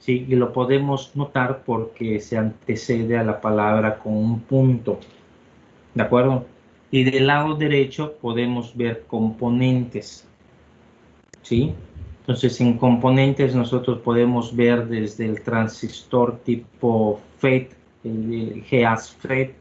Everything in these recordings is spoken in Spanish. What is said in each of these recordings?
¿sí? Y lo podemos notar porque se antecede a la palabra con un punto, ¿de acuerdo? Y del lado derecho podemos ver componentes, ¿sí? Entonces, en componentes nosotros podemos ver desde el transistor tipo FET, el GASFET,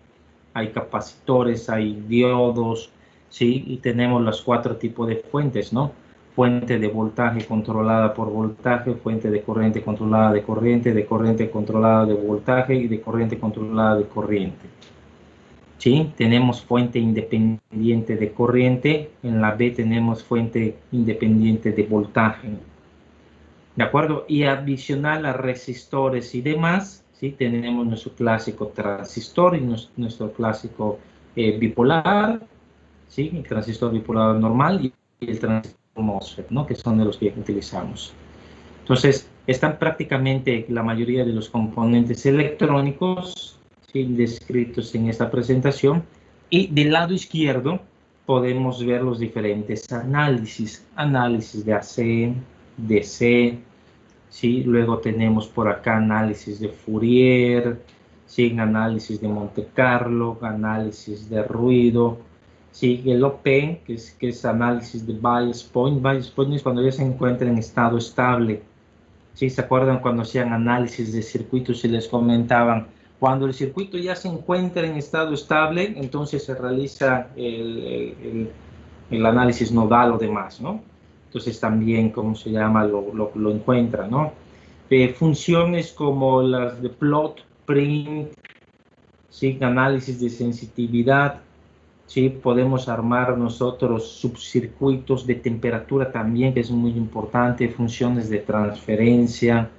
hay capacitores, hay diodos, ¿sí? Y tenemos los 4 tipos de fuentes, ¿no? Fuente de voltaje controlada por voltaje, fuente de corriente controlada de corriente controlada de voltaje y de corriente controlada de corriente. ¿Sí? Tenemos fuente independiente de corriente, en la B tenemos fuente independiente de voltaje, ¿de acuerdo? Y adicional a resistores y demás, ¿sí? Tenemos nuestro clásico transistor y nuestro clásico bipolar, ¿sí? El transistor bipolar normal y el transistor MOSFET, ¿no? Que son de los que utilizamos. Entonces, están prácticamente la mayoría de los componentes electrónicos, ¿sí? Descritos en esta presentación. Y del lado izquierdo podemos ver los diferentes análisis. Análisis de AC, DC, ¿sí? Luego tenemos por acá análisis de Fourier, ¿sí? Análisis de Monte Carlo, análisis de ruido, ¿sí? El OPEN, que es análisis de bias point. Bias point es cuando ya se encuentra en estado estable. ¿Sí? ¿Se acuerdan cuando hacían análisis de circuitos y les comentaban? Cuando el circuito ya se encuentra en estado estable, entonces se realiza el análisis nodal o demás, ¿no? Entonces también, ¿cómo se llama? Lo encuentra, ¿no? Funciones como las de plot, print, ¿sí? Análisis de sensitividad, ¿sí? Podemos armar nosotros subcircuitos de temperatura también, que es muy importante, funciones de transferencia,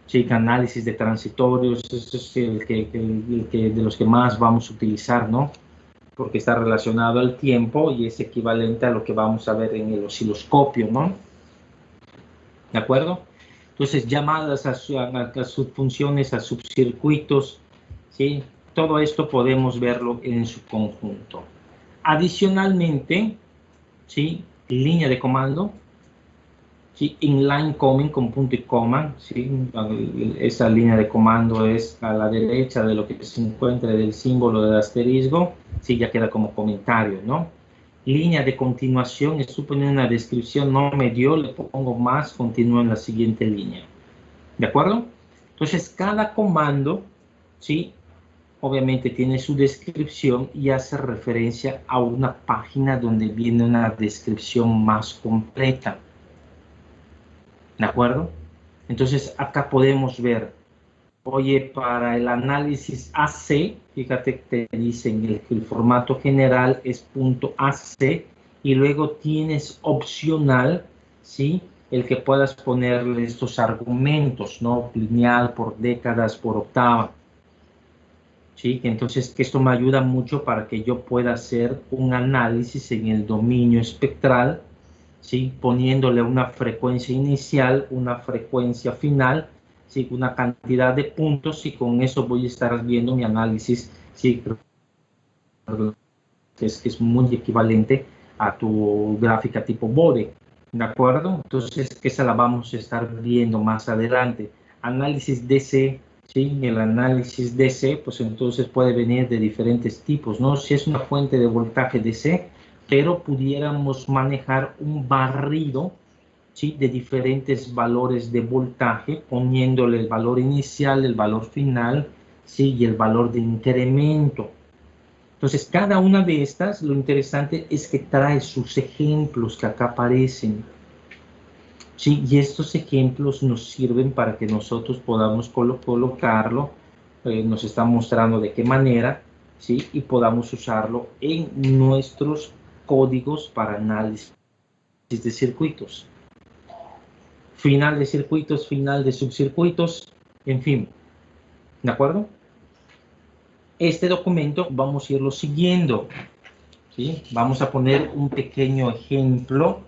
¿sí? Análisis de transitorios, eso es de los que más vamos a utilizar, ¿no? Porque está relacionado al tiempo y es equivalente a lo que vamos a ver en el osciloscopio, ¿no? ¿De acuerdo? Entonces, llamadas a subfunciones, a subcircuitos, ¿sí? Todo esto podemos verlo en su conjunto. Adicionalmente, ¿sí? Línea de comando, ¿sí? Inline coming con punto y coma, ¿sí? Esa línea de comando es a la derecha de lo que se encuentra del símbolo del asterisco, ¿sí? Ya queda como comentario, ¿no? Línea de continuación, estoy poniendo una descripción, no me dio, le pongo más, continúo en la siguiente línea. ¿De acuerdo? Entonces, cada comando, ¿sí? Obviamente tiene su descripción y hace referencia a una página donde viene una descripción más completa. ¿De acuerdo? Entonces, acá podemos ver, oye, para el análisis AC, fíjate que te dicen el formato general es .AC y luego tienes opcional, ¿sí? El que puedas ponerle estos argumentos, ¿no? Lineal, por décadas, por octava. ¿Sí? Entonces, que esto me ayuda mucho para que yo pueda hacer un análisis en el dominio espectral, ¿sí? Poniéndole una frecuencia inicial, una frecuencia final, ¿sí? Una cantidad de puntos y con eso voy a estar viendo mi análisis, ¿sí? Que es muy equivalente a tu gráfica tipo Bode, ¿de acuerdo? Entonces, esa la vamos a estar viendo más adelante. Análisis DC, ¿sí? El análisis DC, pues entonces puede venir de diferentes tipos, ¿no? Si es una fuente de voltaje DC, pero pudiéramos manejar un barrido, ¿sí? De diferentes valores de voltaje, poniéndole el valor inicial, el valor final, ¿sí? Y el valor de incremento. Entonces, cada una de estas, lo interesante es que trae sus ejemplos que acá aparecen. ¿Sí? Y estos ejemplos nos sirven para que nosotros podamos colocarlo, nos está mostrando de qué manera, ¿sí? Y podamos usarlo en nuestros códigos para análisis de circuitos. Final de circuitos, final de subcircuitos, en fin. ¿De acuerdo? Este documento vamos a irlo siguiendo. ¿Sí? Vamos a poner un pequeño ejemplo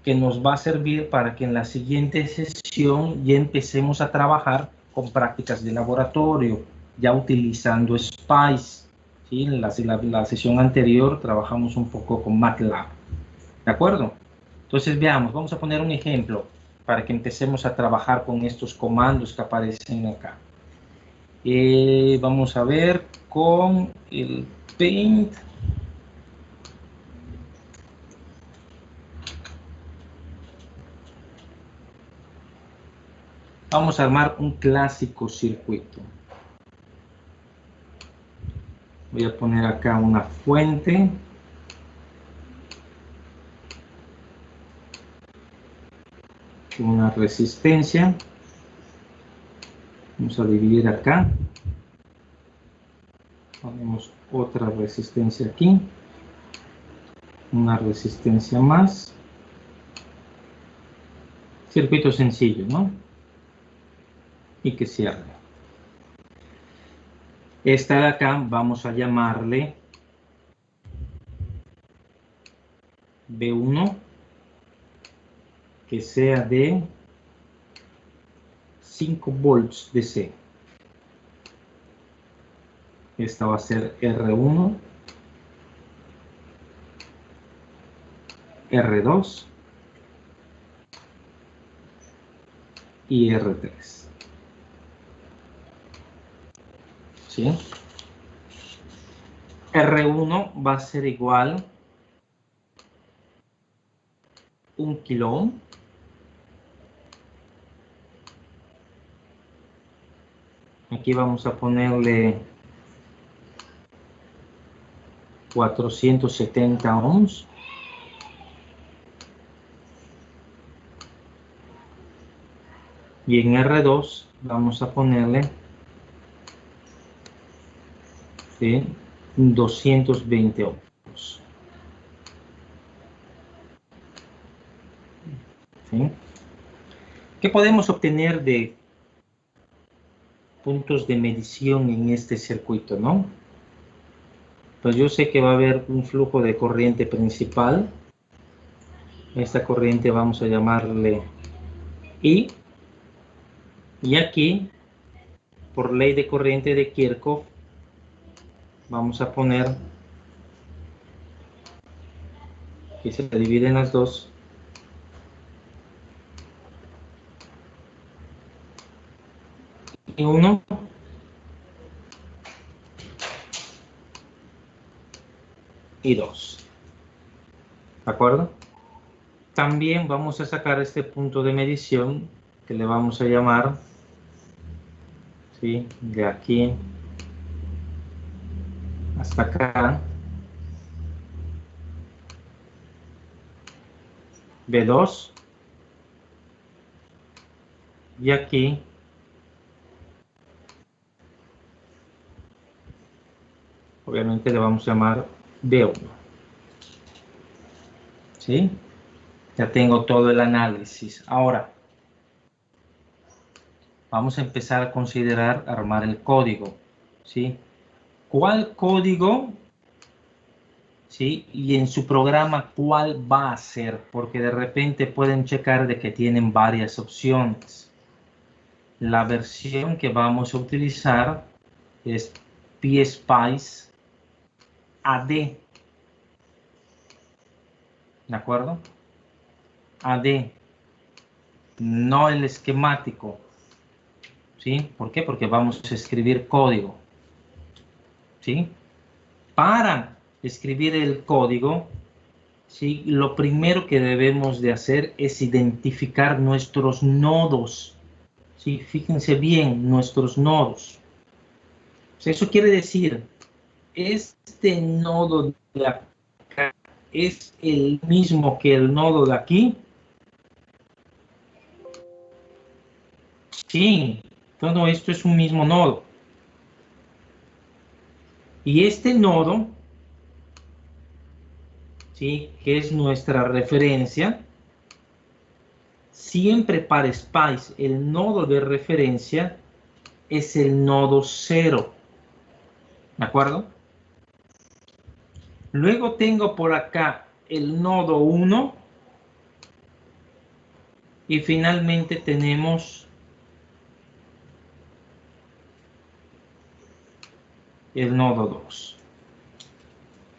que nos va a servir para que en la siguiente sesión ya empecemos a trabajar con prácticas de laboratorio, ya utilizando SPICE. ¿Sí? En la sesión anterior trabajamos un poco con MATLAB. ¿De acuerdo? Entonces veamos, vamos a poner un ejemplo. para que empecemos a trabajar con estos comandos que aparecen acá. Vamos a ver con el Paint. Vamos a armar un clásico circuito. Voy a poner acá una fuente. Una resistencia. Vamos a dividir acá. Ponemos otra resistencia aquí. Una resistencia más. Circuito sencillo, ¿no? Y que cierre. Esta de acá vamos a llamarle B1, que sea de 5 volts DC. Esta va a ser R1, R2 y R3. ¿Sí? R1 va a ser igual 1 kilo ohm. Aquí vamos a ponerle 470 ohms. Y en R2 vamos a ponerle 220 ohms. ¿Sí? ¿Qué podemos obtener de puntos de medición en este circuito, no? Pues yo sé que va a haber un flujo de corriente principal. Esta corriente vamos a llamarle I. Y aquí, por ley de corriente de Kirchhoff, vamos a poner que se dividen las dos. Y 1 y 2. ¿De acuerdo? También vamos a sacar este punto de medición que le vamos a llamar, ¿sí?, de aquí hasta acá, B2, y aquí obviamente le vamos a llamar B1. ¿Sí? Ya tengo todo el análisis. Ahora vamos a empezar a considerar armar el código. ¿Sí? ¿Cuál código? ¿Sí? Y en su programa, ¿cuál va a ser? Porque de repente pueden checar de que tienen varias opciones. La versión que vamos a utilizar es PSpice AD. ¿De acuerdo? AD. No el esquemático. ¿Sí? ¿Por qué? Porque vamos a escribir código. ¿Sí? Para escribir el código, ¿sí?, lo primero que debemos de hacer es identificar nuestros nodos. ¿Sí? Fíjense bien, nuestros nodos. Eso quiere decir, este nodo de acá es el mismo que el nodo de aquí. Sí, todo esto es un mismo nodo. Y este nodo, ¿sí?, que es nuestra referencia, siempre para Spice el nodo de referencia es el nodo 0. ¿De acuerdo? Luego tengo por acá el nodo 1 y finalmente tenemos el nodo 2.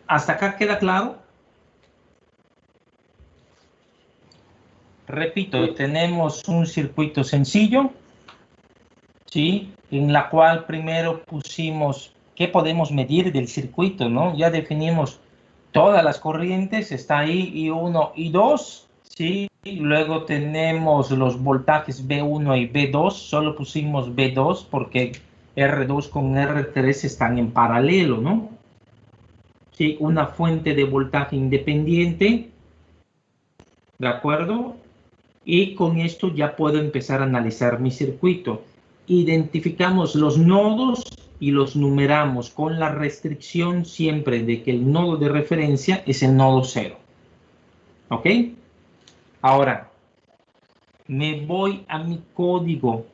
¿Hasta acá queda claro? repito, tenemos un circuito sencillo, ¿sí? En la cual primero pusimos qué podemos medir del circuito, ¿no? Ya definimos todas las corrientes, está ahí I1, I2, ¿sí? Y luego tenemos los voltajes B1 y B2, solo pusimos B2 porque R2 con R3 están en paralelo, ¿no? Sí, una fuente de voltaje independiente, ¿de acuerdo? Y con esto ya puedo empezar a analizar mi circuito. Identificamos los nodos y los numeramos con la restricción siempre de que el nodo de referencia es el nodo 0. ¿Ok? Ahora, me voy a mi código,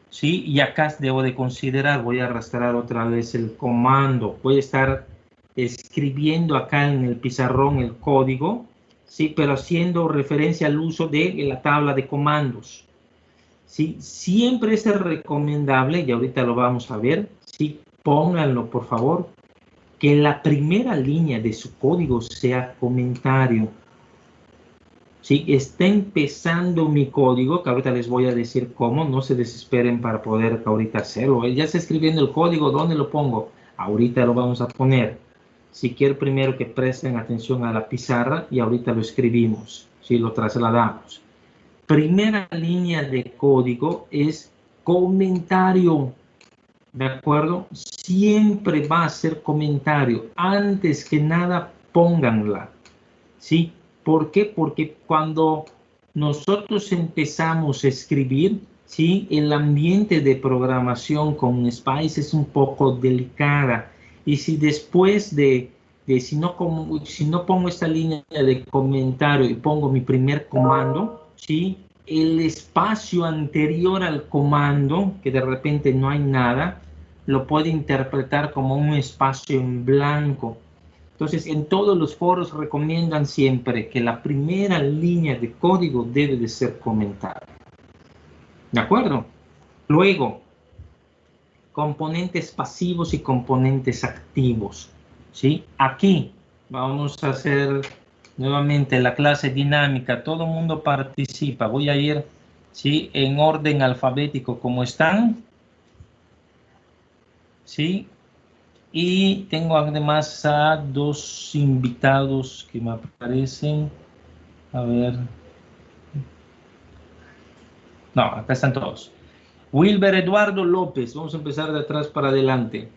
¿sí? Y acá debo de considerar, voy a arrastrar otra vez el comando. Voy a estar escribiendo acá en el pizarrón el código, ¿sí? Pero haciendo referencia al uso de la tabla de comandos. ¿Sí? Siempre es recomendable, y ahorita lo vamos a ver, ¿sí? Pónganlo por favor, que la primera línea de su código sea comentario. ¿Sí? Está empezando mi código, que ahorita les voy a decir cómo, no se desesperen para poder ahorita hacerlo. Ya está escribiendo el código, ¿dónde lo pongo? Ahorita lo vamos a poner. Si quiero primero que presten atención a la pizarra y ahorita lo escribimos, ¿sí? Lo trasladamos. Primera línea de código es comentario, ¿de acuerdo? Siempre va a ser comentario. Antes que nada, pónganla, ¿sí? ¿Por qué? Porque cuando nosotros empezamos a escribir, ¿sí? El ambiente de programación con Spice es un poco delicada. Y si después si no pongo esta línea de comentario y pongo mi primer comando, ¿sí? El espacio anterior al comando, que de repente no hay nada, lo puede interpretar como un espacio en blanco. Entonces, en todos los foros recomiendan siempre que la primera línea de código debe de ser comentario. ¿De acuerdo? Luego, componentes pasivos y componentes activos. ¿Sí? Aquí vamos a hacer nuevamente la clase dinámica. Todo el mundo participa. Voy a ir, ¿sí? En orden alfabético como están. ¿Sí? Y tengo además a dos invitados que me aparecen. A ver. No, acá están todos. Wilber Eduardo López. Vamos a empezar de atrás para adelante.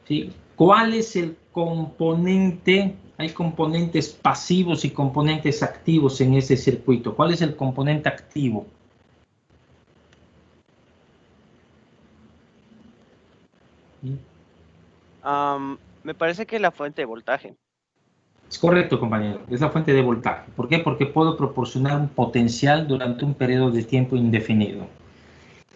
¿Sí? ¿Cuál es el componente? Hay componentes pasivos y componentes activos en ese circuito. ¿Cuál es el componente activo? ¿Sí? Me parece que la fuente de voltaje. Es correcto, compañero. Es la fuente de voltaje. ¿Por qué? Porque puedo proporcionar un potencial durante un periodo de tiempo indefinido.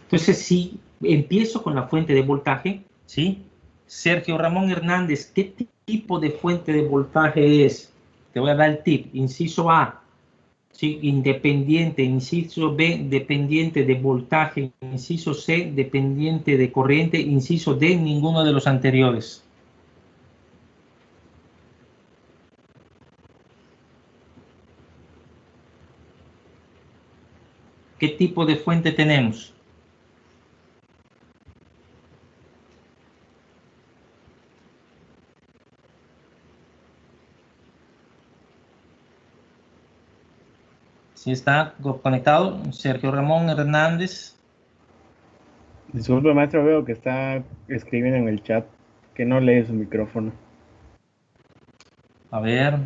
Entonces, si empiezo con la fuente de voltaje, ¿sí? Sergio Ramón Hernández, ¿qué tipo de fuente de voltaje es? Te voy a dar el tip. Inciso A, ¿sí? Independiente. Inciso B, dependiente de voltaje. Inciso C, dependiente de corriente. Inciso D, ninguno de los anteriores. ¿Qué tipo de fuente tenemos? ¿Sí está conectado? Sergio Ramón Hernández. Disculpe, maestro, veo que está escribiendo en el chat que no lee su micrófono. A ver.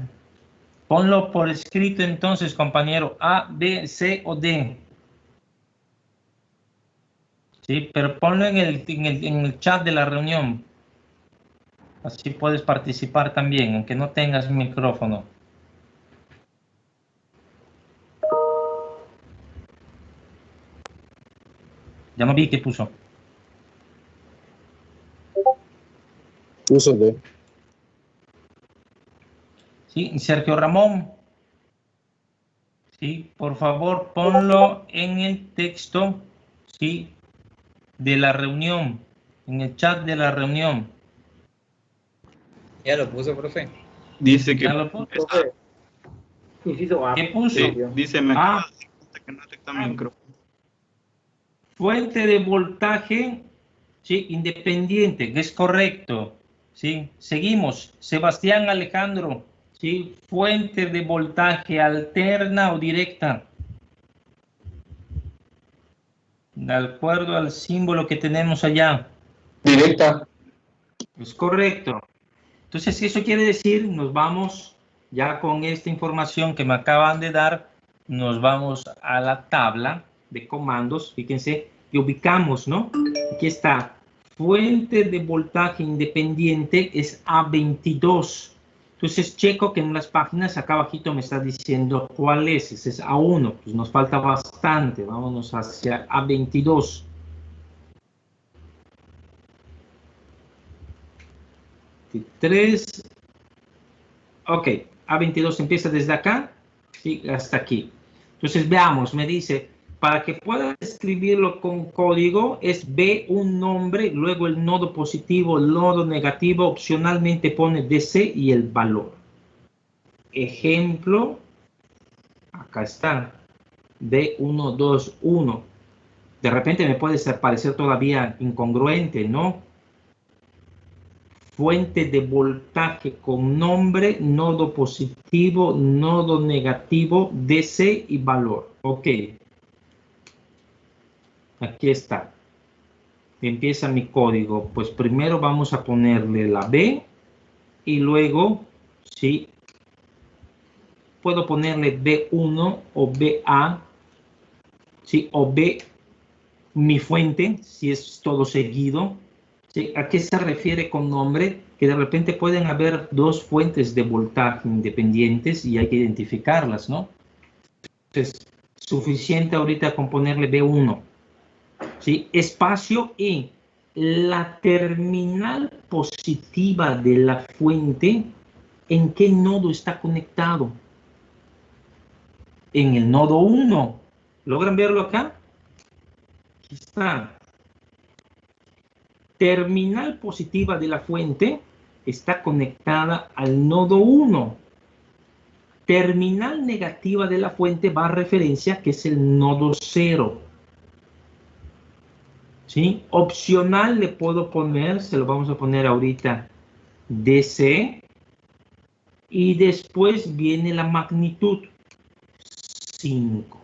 Ponlo por escrito entonces, compañero. A, B, C o D. Sí, pero ponlo en el chat de la reunión. Así puedes participar también, aunque no tengas micrófono. Ya no vi qué puso. Puso D. Sí, Sergio Ramón. Sí, por favor, ponlo en el texto, sí, de la reunión, en el chat de la reunión. Ya lo puso, profe. Dice que ¿Ya lo puso? Inciso A. ¿Qué puso? dice me acaba de también creo. Fuente de voltaje, sí, independiente, que es correcto. Sí, seguimos. Sebastián Alejandro, sí, fuente de voltaje alterna o directa. De acuerdo al símbolo que tenemos allá. Directa. Es correcto. Entonces, eso quiere decir, nos vamos, ya con esta información que me acaban de dar, nos vamos a la tabla de comandos, fíjense, y ubicamos, ¿no? Aquí está, fuente de voltaje independiente es A22. Entonces, checo que en las páginas acá abajito me está diciendo cuál es. Ese es A1, pues nos falta bastante. Vámonos hacia A22. Ok, A22 empieza desde acá, ¿sí? Hasta aquí. Entonces veamos, me dice, para que pueda escribirlo con código es B un nombre, luego el nodo positivo, el nodo negativo, opcionalmente pone DC y el valor. Ejemplo, acá está, B121. De repente me puede parecer todavía incongruente, ¿no? Fuente de voltaje con nombre, nodo positivo, nodo negativo, DC y valor. Ok. Aquí está. Empieza mi código. Pues primero vamos a ponerle la B y luego, sí, puedo ponerle B1 o BA, sí, o B, mi fuente, si es todo seguido. ¿Sí? ¿A qué se refiere con nombre? Que de repente pueden haber dos fuentes de voltaje independientes y hay que identificarlas, ¿no? Entonces, suficiente ahorita con ponerle B1. ¿Sí? Espacio y la terminal positiva de la fuente, ¿en qué nodo está conectado? En el nodo 1. ¿Logran verlo acá? Aquí está. Terminal positiva de la fuente está conectada al nodo 1. Terminal negativa de la fuente va a referencia que es el nodo 0. ¿Sí? Opcional le puedo poner, se lo vamos a poner ahorita, DC. Y después viene la magnitud, 5.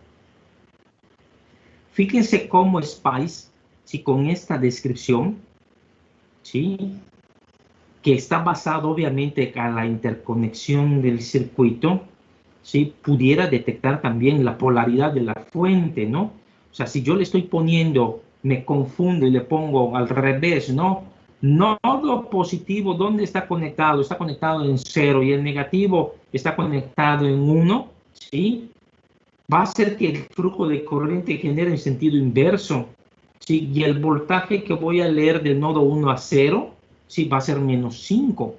Fíjense cómo Spice, si con esta descripción, ¿sí? Que está basado obviamente a la interconexión del circuito, ¿sí? Pudiera detectar también la polaridad de la fuente, ¿no? O sea, si yo le estoy poniendo, me confundo y le pongo al revés, ¿no? Nodo positivo, ¿dónde está conectado? Está conectado en 0 y el negativo está conectado en 1, ¿sí? Va a hacer que el flujo de corriente genere en sentido inverso, ¿sí? Y el voltaje que voy a leer del nodo 1 a 0, sí, va a ser menos 5.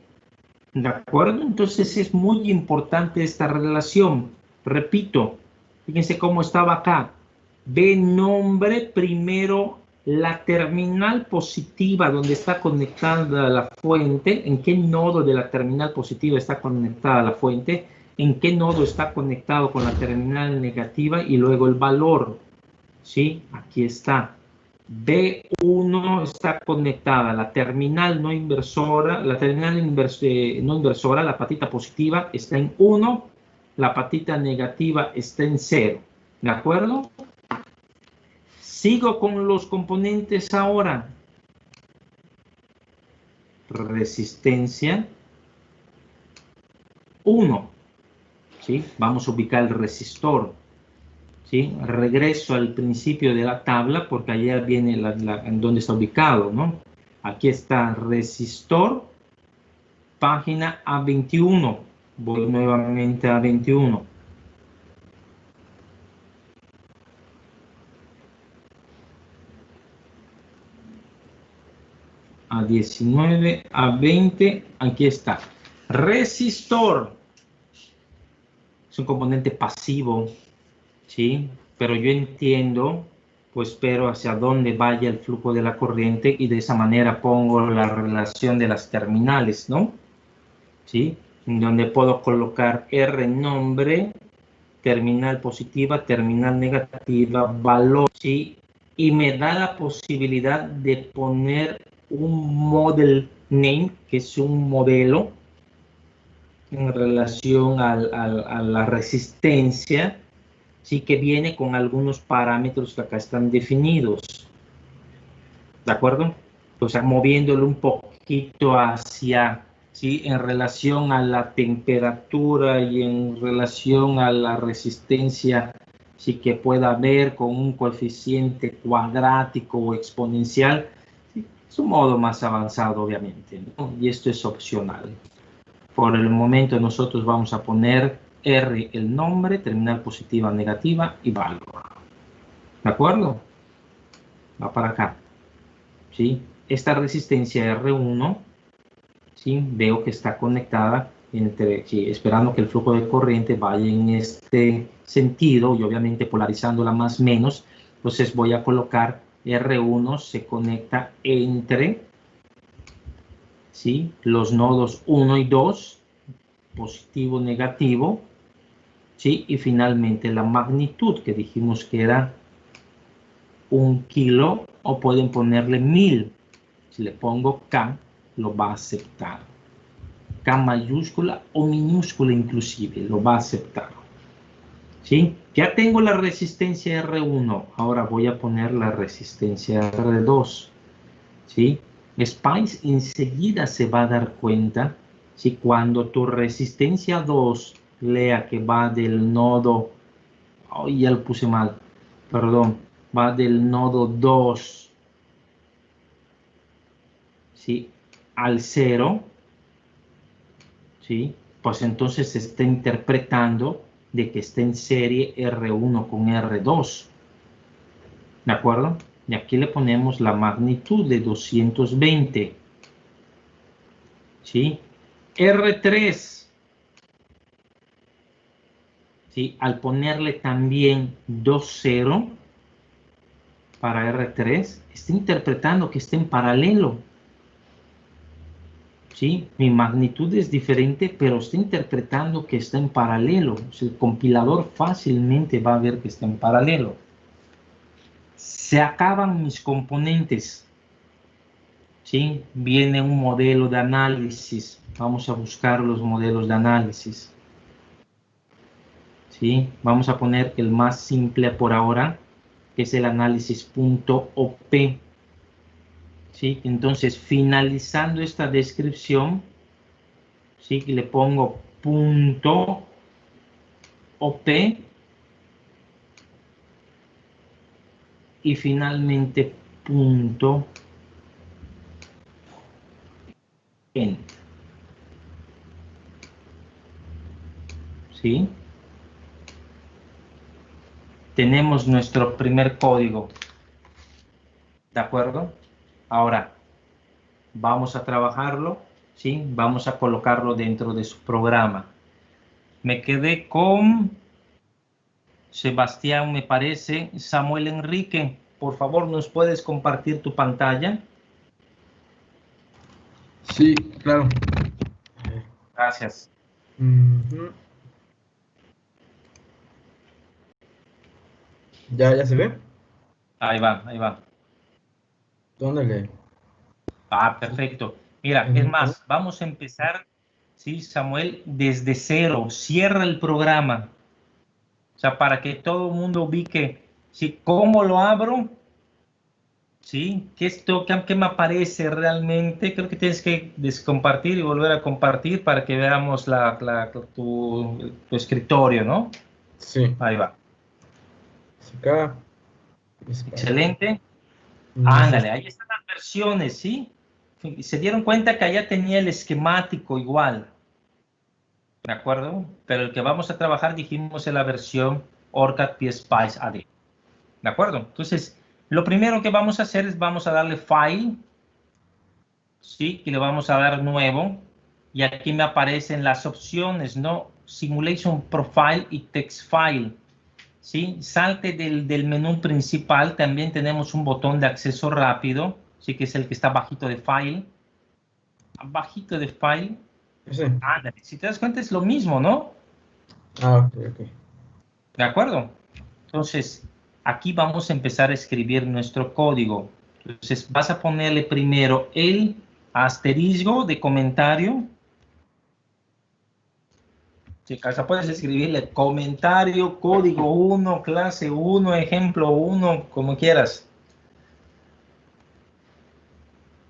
¿De acuerdo? Entonces es muy importante esta relación. Repito, fíjense cómo estaba acá. B nombre, primero la terminal positiva donde está conectada la fuente. ¿En qué nodo de la terminal positiva está conectada la fuente? ¿En qué nodo está conectado con la terminal negativa? Y luego el valor. ¿Sí? Aquí está. B1 está conectada, la terminal no inversora, no inversora, la patita positiva está en 1, la patita negativa está en 0. ¿De acuerdo? Sigo con los componentes ahora. Resistencia 1. ¿Sí? Vamos a ubicar el resistor. ¿Sí? Regreso al principio de la tabla porque allá viene en donde está ubicado, ¿no? Aquí está resistor, página A21. Voy nuevamente a A21. A19, A20, aquí está. Resistor. Es un componente pasivo. ¿Sí? Pero yo entiendo, pues espero hacia dónde vaya el flujo de la corriente y de esa manera pongo la relación de las terminales, ¿no? ¿Sí? En donde puedo colocar R nombre, terminal positiva, terminal negativa, valor, ¿sí? Y me da la posibilidad de poner un model name, que es un modelo en relación a la resistencia, sí, que viene con algunos parámetros que acá están definidos. ¿De acuerdo? O sea, moviéndolo un poquito hacia, ¿sí? En relación a la temperatura y en relación a la resistencia, sí, que pueda haber con un coeficiente cuadrático o exponencial. ¿Sí? Es un modo más avanzado, obviamente, ¿no? Y esto es opcional. Por el momento nosotros vamos a poner R el nombre, terminal positiva, negativa y valor. ¿De acuerdo? Va para acá. ¿Sí? Esta resistencia R1, ¿sí? Veo que está conectada entre, ¿sí? Esperando que el flujo de corriente vaya en este sentido y obviamente polarizándola más menos. Entonces voy a colocar R1 se conecta entre, ¿sí? Los nodos 1 y 2, positivo, negativo, ¿sí? Y finalmente la magnitud que dijimos que era 1 kilo, o pueden ponerle 1000. Si le pongo K, lo va a aceptar. K mayúscula o minúscula inclusive, lo va a aceptar. ¿Sí? Ya tengo la resistencia R1, ahora voy a poner la resistencia R2. ¿Sí? Spice enseguida se va a dar cuenta, si cuando tu resistencia 2 lea que va del nodo, oh, ya lo puse mal, perdón, va del nodo 2, ¿sí? Al 0, ¿sí? Pues entonces se está interpretando de que está en serie R1 con R2, ¿de acuerdo? Y aquí le ponemos la magnitud de 220, ¿sí? R3, ¿sí? Al ponerle también 2,0 para R3, está interpretando que está en paralelo. ¿Sí? Mi magnitud es diferente, pero está interpretando que está en paralelo. O sea, el compilador fácilmente va a ver que está en paralelo. Se acaban mis componentes. ¿Sí? Viene un modelo de análisis. Vamos a buscar los modelos de análisis. ¿Sí? Vamos a poner el más simple por ahora, que es el análisis.op. ¿Sí? Entonces, finalizando esta descripción, ¿sí? Le pongo punto OP y finalmente punto end. ¿Sí? Tenemos nuestro primer código. ¿De acuerdo? Ahora, vamos a trabajarlo, ¿sí? Vamos a colocarlo dentro de su programa. Me quedé con Sebastián, me parece. Samuel Enrique, por favor, ¿nos puedes compartir tu pantalla? Sí, claro. Gracias. ¿Ya se ve? Ahí va, ahí va. ¿Dónde le? Ah, perfecto. Mira, es más, vamos a empezar, ¿sí, Samuel? Desde cero. Cierra el programa. O sea, para que todo el mundo ubique, ¿sí? ¿Cómo lo abro? ¿Sí? ¿Qué me aparece realmente? Creo que tienes que descompartir y volver a compartir para que veamos tu escritorio, ¿no? Sí. Ahí va. Acá. Excelente. No Ándale, sé. ahí están las versiones, ¿sí? Se dieron cuenta que allá tenía el esquemático igual. ¿De acuerdo? Pero el que vamos a trabajar, dijimos, es la versión OrCAD PSpice AD. ¿De acuerdo? Entonces, lo primero que vamos a hacer es vamos a darle File, ¿sí? Y le vamos a dar Nuevo. Y aquí me aparecen las opciones, ¿no? Simulation Profile y Text File. ¿Sí? Salte del menú principal. También tenemos un botón de acceso rápido, ¿sí? Que es el que está bajito de File. Bajito de File. Sí. Ándale, si te das cuenta es lo mismo, ¿no? Ah, ok. ¿De acuerdo? Entonces, aquí vamos a empezar a escribir nuestro código. Entonces, vas a ponerle primero el asterisco de comentario. Si acaso puedes escribirle comentario, código 1, clase 1, ejemplo 1, como quieras.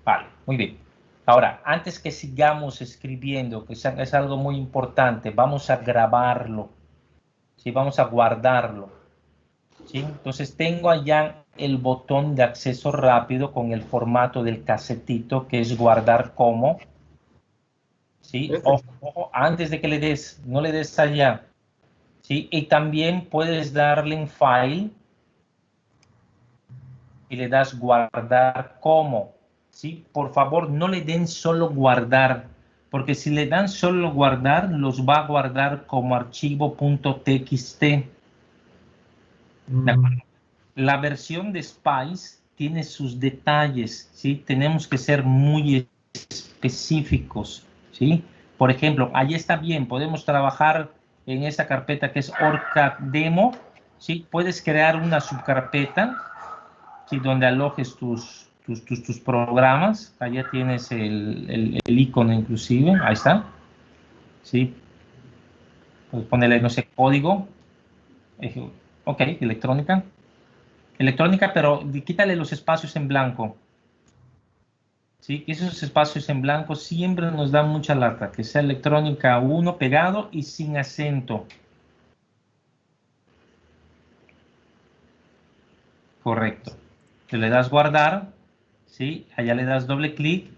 Vale, muy bien. Ahora, antes que sigamos escribiendo, que es algo muy importante, vamos a grabarlo. ¿Sí? Vamos a guardarlo. ¿Sí? Entonces tengo allá el botón de acceso rápido con el formato del casetito, que es guardar como. ¿Sí? Ojo, ojo, antes de que le des, no le des allá. ¿Sí? Y también puedes darle en File y le das guardar como. ¿Sí? Por favor, no le den solo guardar, porque si le dan solo guardar, los va a guardar como archivo .txt. ¿De acuerdo? La versión de Spice tiene sus detalles, ¿sí? Tenemos que ser muy específicos, ¿sí? Por ejemplo, ahí está bien, podemos trabajar en esta carpeta que es OrCAD Demo, ¿sí? Puedes crear una subcarpeta, ¿sí? Donde alojes tus programas. Allá tienes el icono inclusive, ahí está, ¿sí? Puedes ponerle, no sé, código, ok, electrónica. Electrónica, pero quítale los espacios en blanco. ¿Sí? Que esos espacios en blanco siempre nos dan mucha lata. Que sea electrónica 1 pegado y sin acento. Correcto. Te le das guardar. ¿Sí? Allá le das doble clic.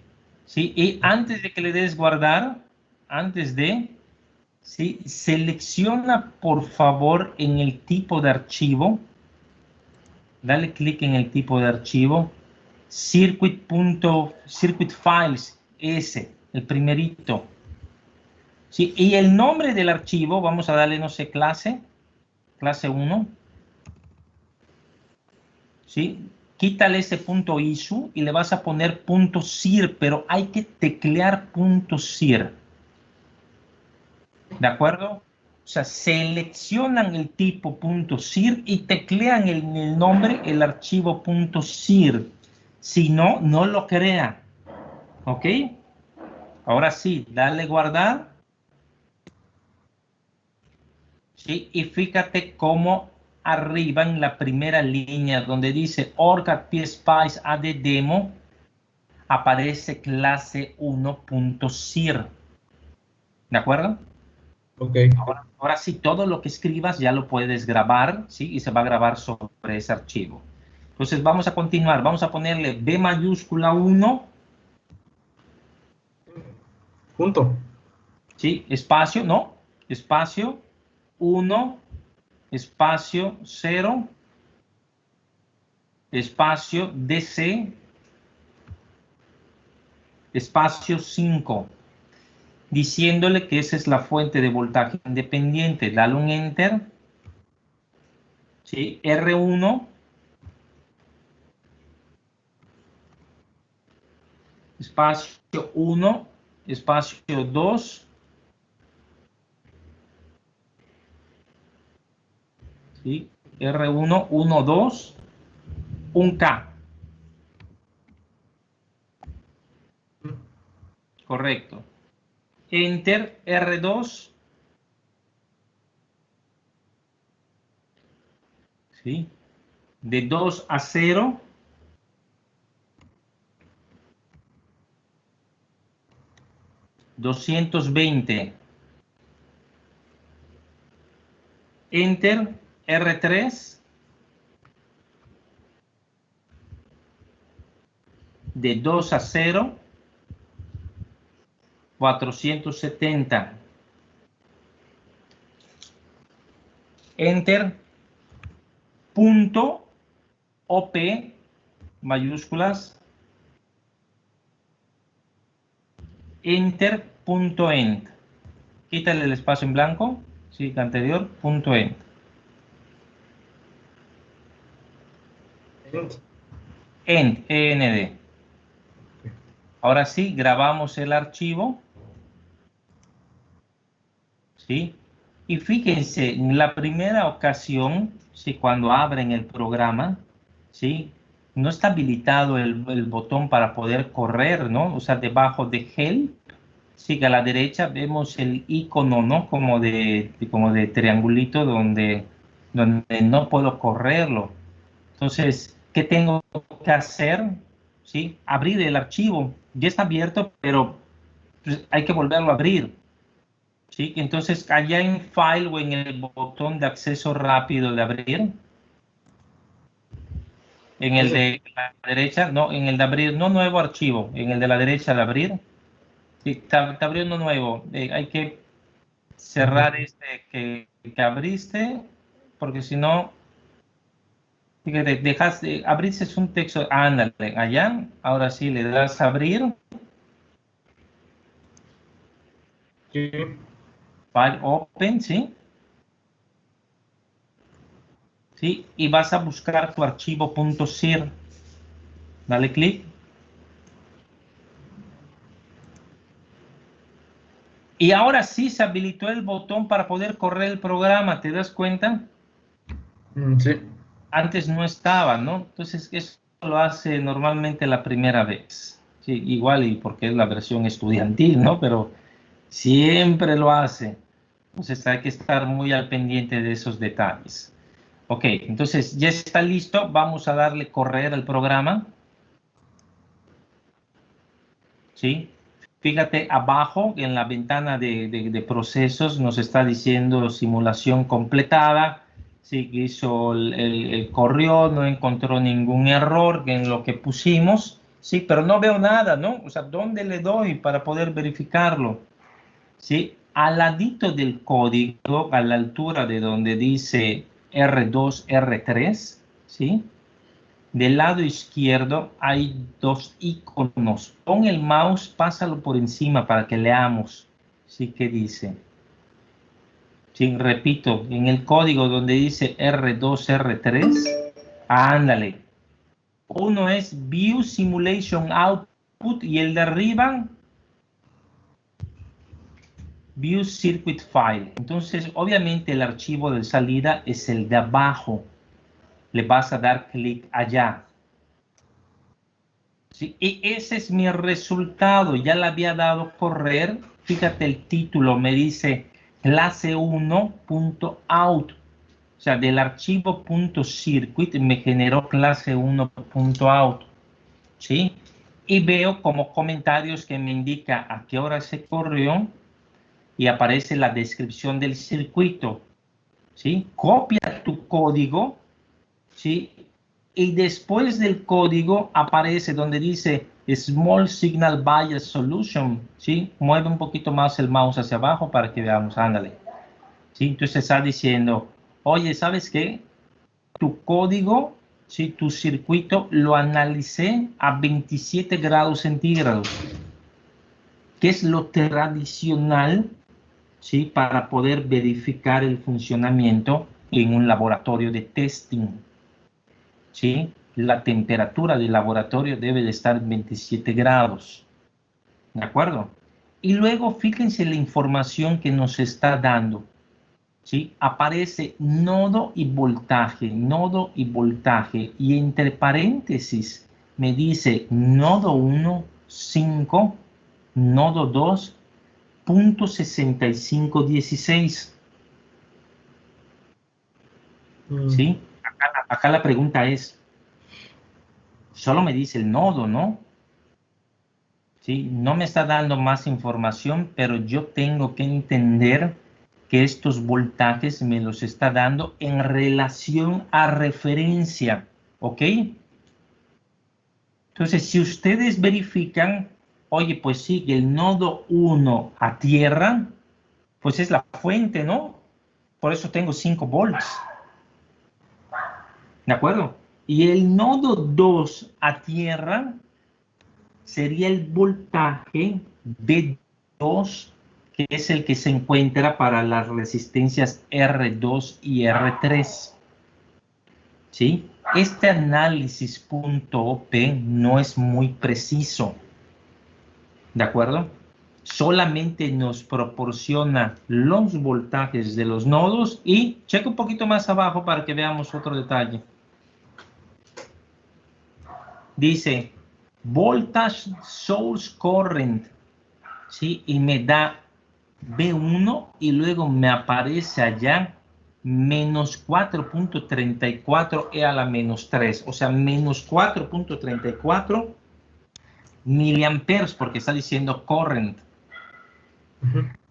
¿Sí? Y antes de que le des guardar, antes de, ¿sí? Selecciona por favor en el tipo de archivo. Dale clic en el tipo de archivo. Circuit Files, ese, el primerito. ¿Sí? Y el nombre del archivo, vamos a darle, no sé, clase 1. ¿Sí? Quítale ese .isu y le vas a poner .sir, pero hay que teclear .sir. ¿De acuerdo? O sea, seleccionan el tipo .sir y teclean en el nombre el archivo .sir. Si no, no lo crea. ¿Ok? Ahora sí, dale guardar. ¿Sí? Y fíjate cómo arriba en la primera línea donde dice OrCAD PSpice AD Demo aparece clase 1.sir. ¿De acuerdo? Ok. Ahora sí, todo lo que escribas ya lo puedes grabar, ¿sí? Y se va a grabar sobre ese archivo. Entonces vamos a continuar. Vamos a ponerle B mayúscula 1. Punto. ¿Sí? Espacio, no. Espacio 1. Espacio 0. Espacio DC. Espacio 5. Diciéndole que esa es la fuente de voltaje independiente. Dale un Enter. ¿Sí? R1. Espacio 1. Espacio 2. ¿Sí? R1, 1, 2. Un K. Correcto. Enter R2. ¿Sí? De 2 a 0. $220. Enter R3. De 2 a 0. 470. Enter. Punto OP mayúsculas. Enter punto end. Quítale el espacio en blanco. Sí, anterior. Punto end. End. END. Ahora sí, grabamos el archivo. ¿Sí? Y fíjense, en la primera ocasión, ¿sí? Cuando abren el programa, ¿sí? No está habilitado el botón para poder correr, ¿no? O sea, debajo de Help, sí, a la derecha vemos el icono, ¿no? Como de triangulito donde no puedo correrlo. Entonces, ¿qué tengo que hacer? ¿Sí? Abrir el archivo. Ya está abierto, pero pues, hay que volverlo a abrir. ¿Sí? Entonces, allá en File o en el botón de acceso rápido de abrir, en el de la derecha, no, en el de abrir, no nuevo archivo, en el de la derecha de abrir, sí, te abrió uno nuevo. Hay que cerrar este que abriste, porque si no, fíjate, dejas de abrirse es un texto, ándale, allá, ahora sí le das a abrir, Sí. File Open, ¿sí? ¿Sí? Y vas a buscar tu archivo .zir. Dale clic. Y ahora sí se habilitó el botón para poder correr el programa, ¿te das cuenta? Sí. Antes no estaba, ¿no? Entonces eso lo hace normalmente la primera vez. Sí, igual y porque es la versión estudiantil, ¿no? Pero siempre lo hace. Entonces hay que estar muy al pendiente de esos detalles. Ok, entonces ya está listo. Vamos a darle correr al programa. ¿Sí? Fíjate abajo en la ventana de procesos nos está diciendo simulación completada. Sí, que hizo el corrió, no encontró ningún error en lo que pusimos. Sí, pero no veo nada, ¿no? O sea, ¿dónde le doy para poder verificarlo? ¿Sí? Al ladito del código, a la altura de donde dice R2, R3, ¿sí? Del lado izquierdo hay dos iconos. Pon el mouse, pásalo por encima para que leamos. ¿Sí? ¿Qué dice? Sí, repito, en el código donde dice R2, R3, ándale. Uno es View Simulation Output y el de arriba View Circuit File. Entonces, obviamente el archivo de salida es el de abajo. Le vas a dar clic allá. ¿Sí? Y ese es mi resultado. Ya le había dado correr. Fíjate el título, me dice clase 1.out. O sea, del archivo .circuit me generó clase 1.out. ¿Sí? Y veo como comentarios que me indica a qué hora se corrió y aparece la descripción del circuito. ¿Sí? Copia tu código, ¿sí? Y después del código aparece donde dice Small Signal Bias Solution, ¿sí? Mueve un poquito más el mouse hacia abajo para que veamos, ándale. ¿Sí? Entonces está diciendo, oye, ¿sabes qué? Tu código, ¿sí? Tu circuito lo analicé a 27 grados centígrados, que es lo tradicional, ¿sí? Para poder verificar el funcionamiento en un laboratorio de testing. ¿Sí? La temperatura del laboratorio debe de estar en 27 grados. ¿De acuerdo? Y luego fíjense la información que nos está dando. ¿Sí? Aparece nodo y voltaje, nodo y voltaje. Y entre paréntesis me dice nodo 1, 5, nodo 2, .6516. ¿Sí? Acá la pregunta es, solo me dice el nodo, ¿no? ¿Sí? No me está dando más información, pero yo tengo que entender que estos voltajes me los está dando en relación a referencia, ¿ok? Entonces, si ustedes verifican, oye, pues sí, el nodo 1 a tierra, pues es la fuente, ¿no? Por eso tengo 5 volts. ¿De acuerdo? Y el nodo 2 a tierra sería el voltaje B2, que es el que se encuentra para las resistencias R2 y R3. ¿Sí? Este análisis .op no es muy preciso. ¿De acuerdo? solamente nos proporciona los voltajes de los nodos y checa un poquito más abajo para que veamos otro detalle. Dice voltage source current, ¿sí? Y me da B1 y luego me aparece allá menos 4.34 e a la menos 3, o sea, menos 4.34 miliamperes, porque está diciendo current.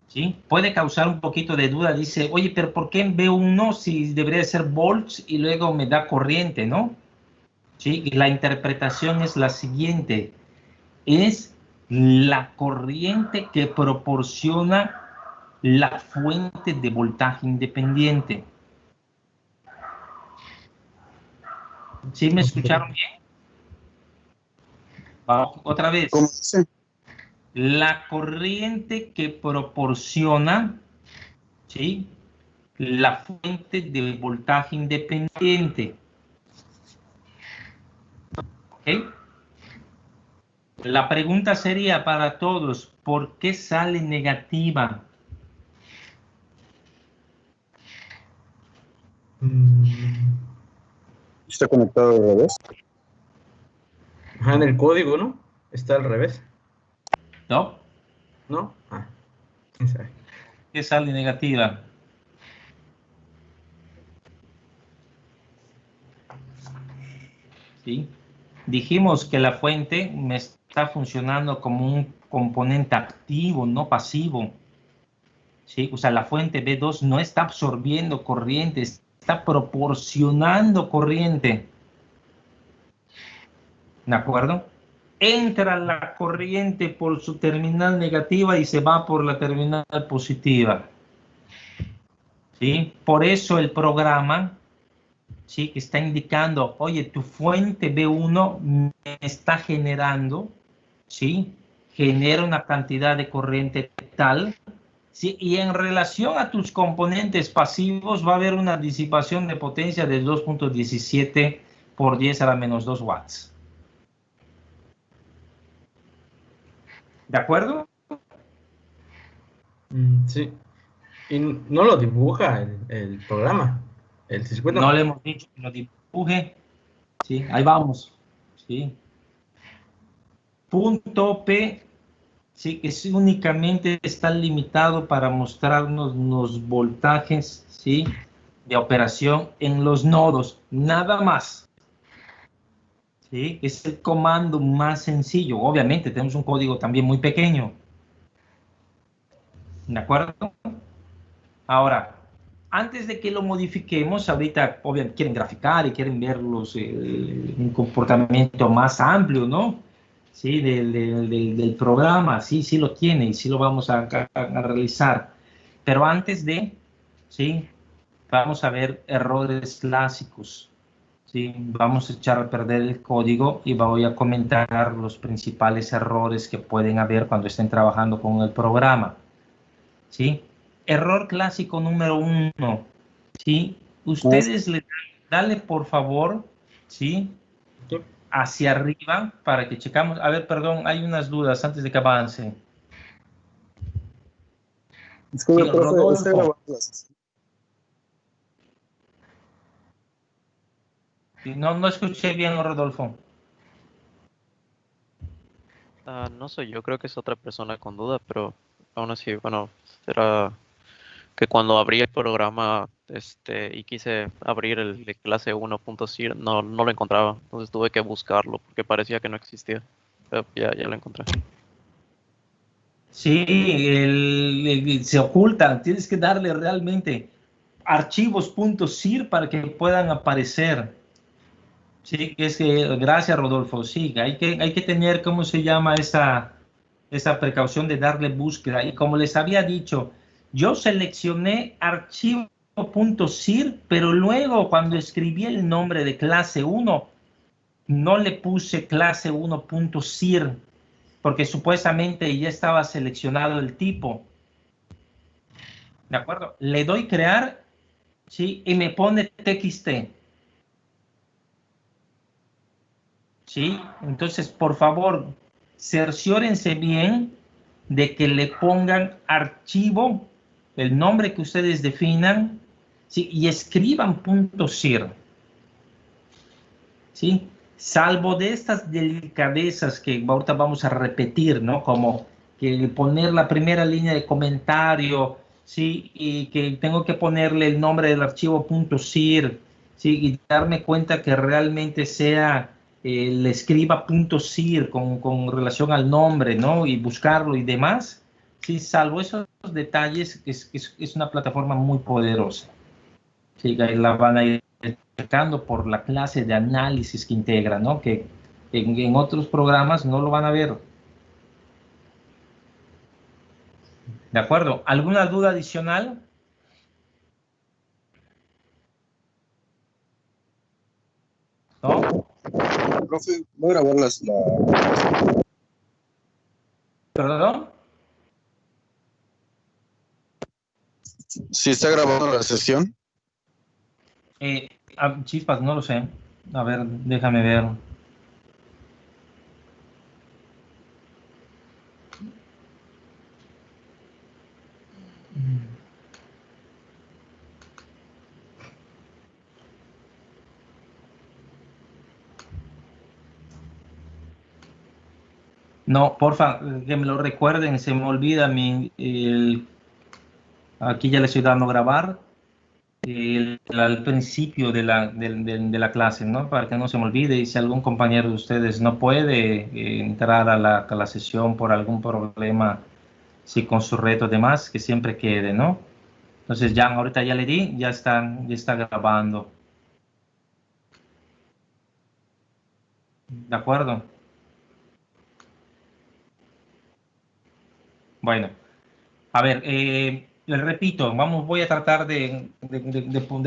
¿Sí? Puede causar un poquito de duda, dice, oye, pero ¿por qué en B1 si debería ser volts y luego me da corriente, ¿no? ¿Sí? Y la interpretación es la siguiente, es la corriente que proporciona la fuente de voltaje independiente. ¿Sí me escucharon bien? Vamos, otra vez. ¿Cómo dice? La corriente que proporciona, ¿sí?, la fuente de voltaje independiente. ¿Ok? La pregunta sería para todos, ¿por qué sale negativa? ¿Está conectado al revés? Ajá, en el código, ¿no? Está al revés, ¿No? ¿no? Quién sabe. ¿Por qué sale negativa? ¿Sí? Dijimos que la fuente me está funcionando como un componente activo, no pasivo. ¿Sí? O sea, la fuente B2 no está absorbiendo corriente, está proporcionando corriente. ¿De acuerdo? Entra la corriente por su terminal negativa y se va por la terminal positiva. ¿Sí? Por eso el programa, ¿sí?, que está indicando, oye, tu fuente B1 me está generando, ¿sí?, genera una cantidad de corriente tal, ¿sí?, y en relación a tus componentes pasivos va a haber una disipación de potencia de 2.17 por 10 a la menos 2 watts. ¿De acuerdo? Sí. Y no lo dibuja el programa, el circuito. No le hemos dicho que lo dibuje. Sí, ahí vamos. Sí. Punto P, sí, que únicamente está limitado para mostrarnos los voltajes, sí, de operación en los nodos, nada más. Sí, es el comando más sencillo. Obviamente tenemos un código también muy pequeño. ¿De acuerdo? Ahora, antes de que lo modifiquemos, ahorita obviamente quieren graficar y quieren ver un comportamiento más amplio, ¿no? Sí, del programa, sí, sí lo tiene y sí lo vamos a realizar. Pero antes de, sí, vamos a ver errores clásicos. Sí, vamos a echar a perder el código y voy a comentar los principales errores que pueden haber cuando estén trabajando con el programa. ¿Sí? Error clásico número 1, ¿sí? Ustedes dale por favor, ¿sí?, hacia arriba para que checamos. A ver, perdón, hay unas dudas antes de que avance. Disculpe, Sí, profe, estoy Rodolfo. grabando la sesión. Sí, no escuché bien, Rodolfo. No soy yo, creo que es otra persona con duda, pero aún así, bueno, será que cuando abrí el programa y quise abrir el de clase 1.0, no lo encontraba, entonces tuve que buscarlo porque parecía que no existía, pero ya lo encontré. Sí, se oculta, tienes que darle realmente archivos.zir para que puedan aparecer. Sí, gracias, Rodolfo. Sí, hay que tener, ¿cómo se llama esa precaución de darle búsqueda? Y como les había dicho, yo seleccioné archivo.zir, pero luego cuando escribí el nombre de clase 1, no le puse clase 1.zir, porque supuestamente ya estaba seleccionado el tipo. ¿De acuerdo? Le doy crear, ¿sí? Y me pone TXT. ¿Sí? Entonces, por favor, cerciórense bien de que le pongan archivo, el nombre que ustedes definan, ¿sí? Y escriban .sir, ¿sí? Salvo de estas delicadezas que ahorita vamos a repetir, ¿no? Como que poner la primera línea de comentario, ¿sí? Y que tengo que ponerle el nombre del archivo .sir, ¿sí? Y darme cuenta que realmente sea le escriba .sir con relación al nombre, ¿no? Y buscarlo y demás, ¿sí? Salvo esos detalles, es una plataforma muy poderosa. Sí, la van a ir explicando por la clase de análisis que integra, ¿no? Que en otros programas no lo van a ver. ¿De acuerdo? ¿Alguna duda adicional? ¿No? Profe, voy a grabar ¿Perdón? ¿Sí está grabando la sesión? Chispas, no lo sé. A ver, déjame ver. No, porfa, que me lo recuerden, se me olvida aquí ya le estoy dando grabar al principio de la clase, ¿no? Para que no se me olvide y si algún compañero de ustedes no puede entrar a la sesión por algún problema, si con su reto demás, que siempre quede, ¿no? Entonces ya ahorita ya le di, ya está grabando. ¿De acuerdo? Bueno, a ver, les repito, voy a tratar de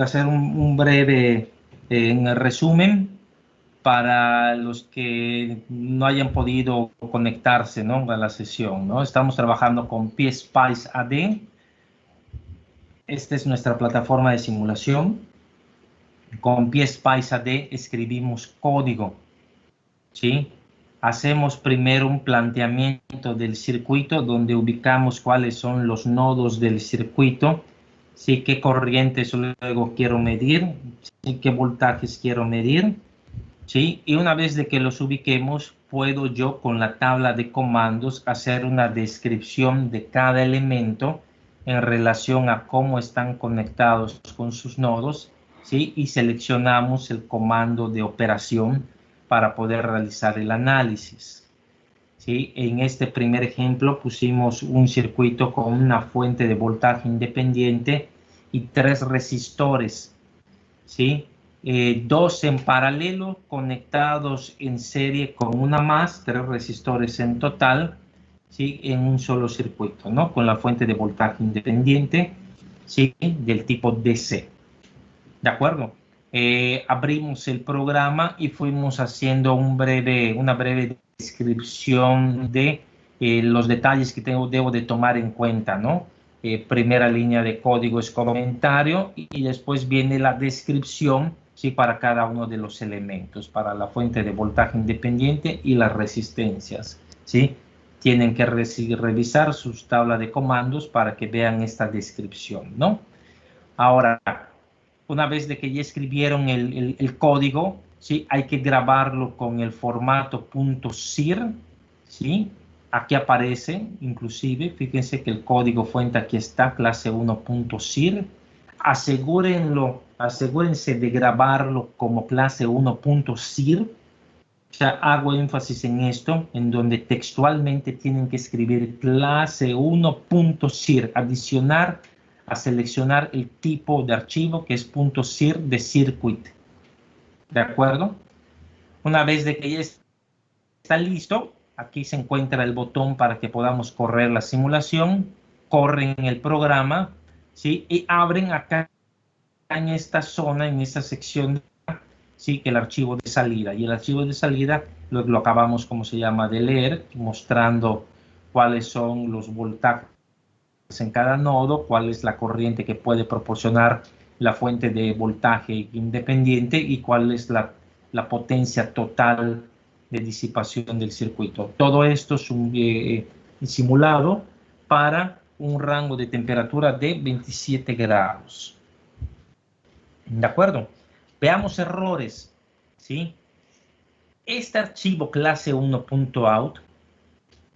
hacer un breve resumen para los que no hayan podido conectarse, ¿no? A la sesión, ¿no? Estamos trabajando con PSpice AD. Esta es nuestra plataforma de simulación. Con PSpice AD escribimos código, ¿sí? Hacemos primero un planteamiento del circuito donde ubicamos cuáles son los nodos del circuito, ¿sí? Qué corrientes luego quiero medir, ¿sí? Qué voltajes quiero medir, ¿sí? Y una vez de que los ubiquemos, puedo yo con la tabla de comandos hacer una descripción de cada elemento en relación a cómo están conectados con sus nodos, ¿sí? Y seleccionamos el comando de operación para poder realizar el análisis, ¿sí? En este primer ejemplo pusimos un circuito con una fuente de voltaje independiente y 3 resistores, ¿sí? 2 en paralelo conectados en serie con una más, 3 resistores en total, ¿sí? En un solo circuito, ¿no? Con la fuente de voltaje independiente, ¿sí? Del tipo DC. ¿De acuerdo? Abrimos el programa y fuimos haciendo una breve descripción de los detalles que debo de tomar en cuenta, ¿no? Primera línea de código es comentario y después viene la descripción, ¿sí? Para cada uno de los elementos, para la fuente de voltaje independiente y las resistencias, ¿sí? Tienen que revisar sus tablas de comandos para que vean esta descripción, ¿no? Ahora, una vez de que ya escribieron el código, ¿sí? Hay que grabarlo con el formato .sir, ¿sí? Aquí aparece, inclusive, fíjense que el código fuente aquí está, clase 1.sir. Asegúrense de grabarlo como clase 1.sir. O sea, hago énfasis en esto, en donde textualmente tienen que escribir clase 1.sir, adicionar a seleccionar el tipo de archivo que es .sir de circuit. ¿De acuerdo? Una vez de que ya está listo, aquí se encuentra el botón para que podamos correr la simulación, corren el programa, ¿sí? Y abren acá en esta zona, en esta sección, ¿sí? El archivo de salida. Y el archivo de salida lo acabamos, como se llama, de leer, mostrando cuáles son los voltajes en cada nodo, cuál es la corriente que puede proporcionar la fuente de voltaje independiente y cuál es la potencia total de disipación del circuito. Todo esto simulado para un rango de temperatura de 27 grados. ¿De acuerdo? Veamos errores, ¿sí? Este archivo clase 1.out,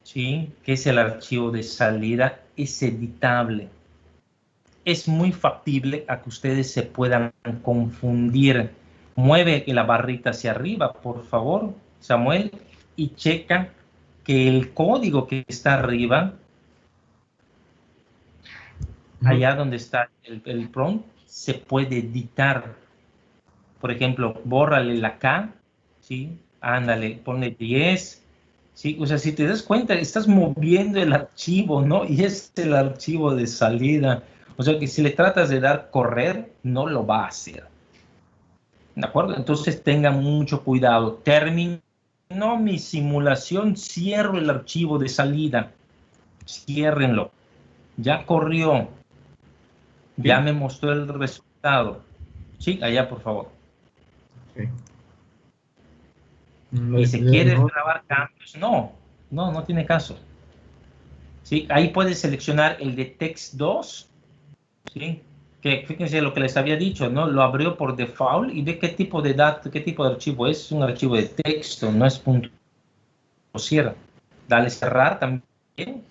¿sí? Que es el archivo de salida, es editable. Es muy factible a que ustedes se puedan confundir. Mueve la barrita hacia arriba, por favor, Samuel, y checa que el código que está arriba, allá donde está el prompt, se puede editar. Por ejemplo, bórrale la K, ¿sí? Ándale, ponle 10, ¿sí? O sea, si te das cuenta, estás moviendo el archivo, ¿no? Y es el archivo de salida. O sea, que si le tratas de dar correr, no lo va a hacer. ¿De acuerdo? Entonces tengan mucho cuidado. Terminó mi simulación, cierro el archivo de salida. Ciérrenlo. Ya corrió. Ya me mostró el resultado. Sí, allá, por favor. Sí. Y si quieres grabar cambios, no tiene caso. ¿Sí? Ahí puedes seleccionar el de text 2, ¿sí? Que fíjense lo que les había dicho, ¿no? Lo abrió por default y ve qué tipo de datos, qué tipo de archivo es. Es un archivo de texto, no es punto cierra. Dale cerrar también.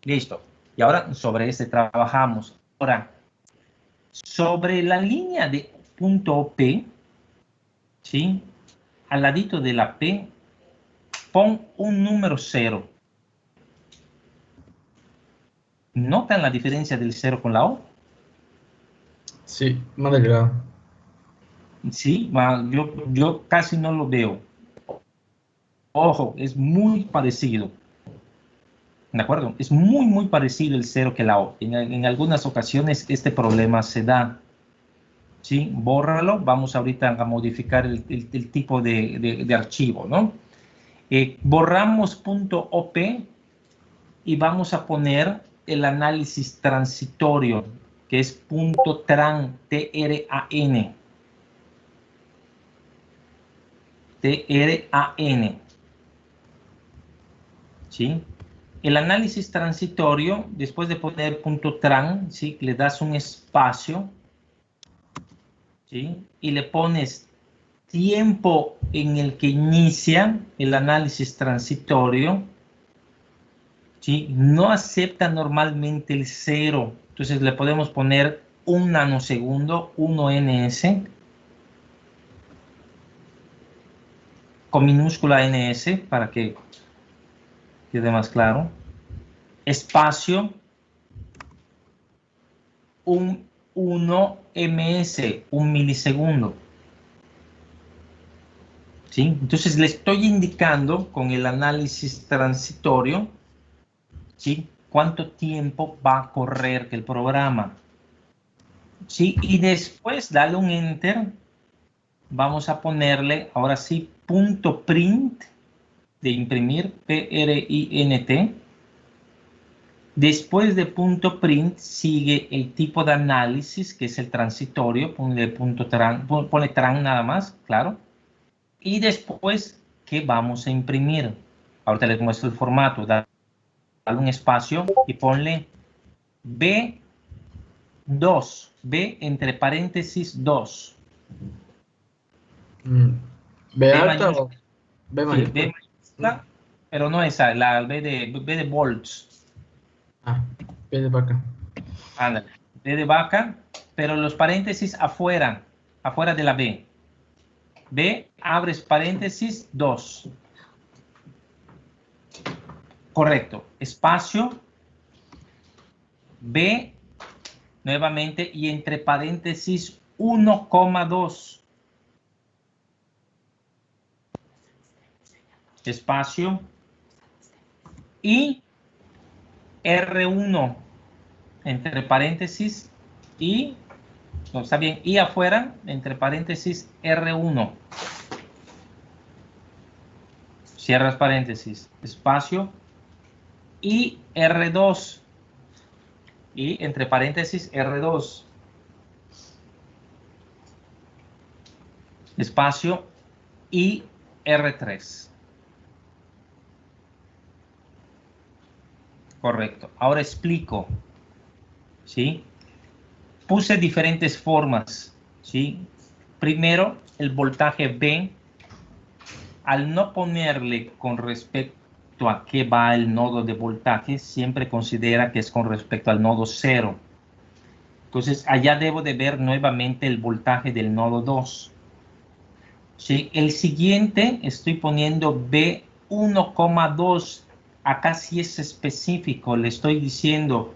Listo. Y ahora sobre este trabajamos. Ahora, sobre la línea de punto P, ¿sí? Al ladito de la P, pon un número 0. ¿Notan la diferencia del 0 con la O? Sí, más delgado. Sí, yo casi no lo veo. Ojo, es muy parecido. ¿De acuerdo? Es muy parecido el 0 que la O. En algunas ocasiones este problema se da. ¿Sí? Bórralo. Vamos ahorita a modificar el tipo de archivo, ¿no? Borramos .op y vamos a poner el análisis transitorio, que es .tran, T-R-A-N. T-R-A-N. ¿Sí? El análisis transitorio, después de poner .tran, ¿sí? Le das un espacio, ¿sí? Y le pones tiempo en el que inicia el análisis transitorio, ¿sí? No acepta normalmente el 0, entonces le podemos poner 1 nanosegundo, 1 ns, con minúscula ns para que quede más claro. Espacio, un 1 ms, 1 milisegundo. ¿Sí? Entonces le estoy indicando con el análisis transitorio, ¿sí? Cuánto tiempo va a correr el programa. ¿Sí? Y después dale un enter. Vamos a ponerle ahora sí punto print de imprimir, P-R-I-N-T. Después de punto print sigue el tipo de análisis, que es el transitorio. Ponle punto tran, pone tran nada más, claro. Y después, ¿qué vamos a imprimir? Ahorita les muestro el formato. Dale un espacio y ponle B2, B entre paréntesis 2. ¿B alta o B sí, mayúscula? B mayúscula, pero no esa, la B de volts. Ah, B de vaca. Ándale, B de vaca, pero los paréntesis afuera de la B. B, abres paréntesis, 2. Correcto. Espacio, B, nuevamente, y entre paréntesis 1,2. Espacio. Y R1, entre paréntesis, y, no, está bien, y afuera, entre paréntesis, R1. Cierras paréntesis, espacio, y R2, y entre paréntesis, R2. Espacio, y R3. Correcto. Ahora explico, ¿sí? Puse diferentes formas, ¿sí? Primero, el voltaje B, al no ponerle con respecto a qué va el nodo de voltaje, siempre considera que es con respecto al nodo 0. Entonces, allá debo de ver nuevamente el voltaje del nodo 2. ¿Sí? El siguiente, estoy poniendo B1,2. Acá sí es específico, le estoy diciendo,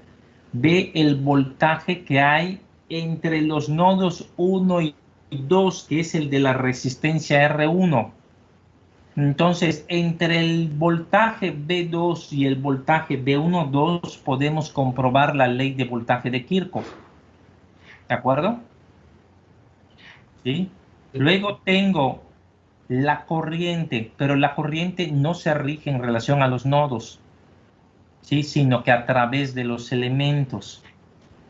ve el voltaje que hay entre los nodos 1 y 2, que es el de la resistencia R1. Entonces, entre el voltaje B2 y el voltaje B1,2 podemos comprobar la ley de voltaje de Kirchhoff. ¿De acuerdo? ¿Sí? Luego tengo la corriente, pero la corriente no se rige en relación a los nodos, ¿sí? Sino que a través de los elementos.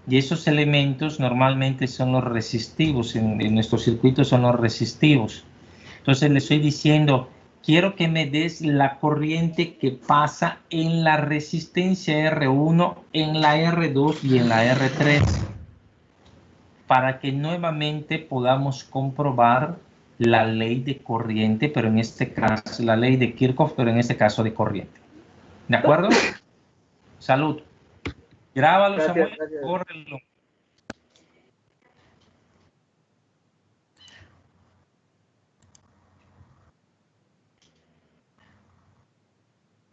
Y esos elementos normalmente son los resistivos, en nuestros circuitos son los resistivos. Entonces le estoy diciendo, quiero que me des la corriente que pasa en la resistencia R1, en la R2 y en la R3, para que nuevamente podamos comprobar la ley de corriente, pero en este caso, la ley de Kirchhoff, pero en este caso de corriente. ¿De acuerdo? Salud. Grábalo, Gracias, Samuel, gracias. córrelo.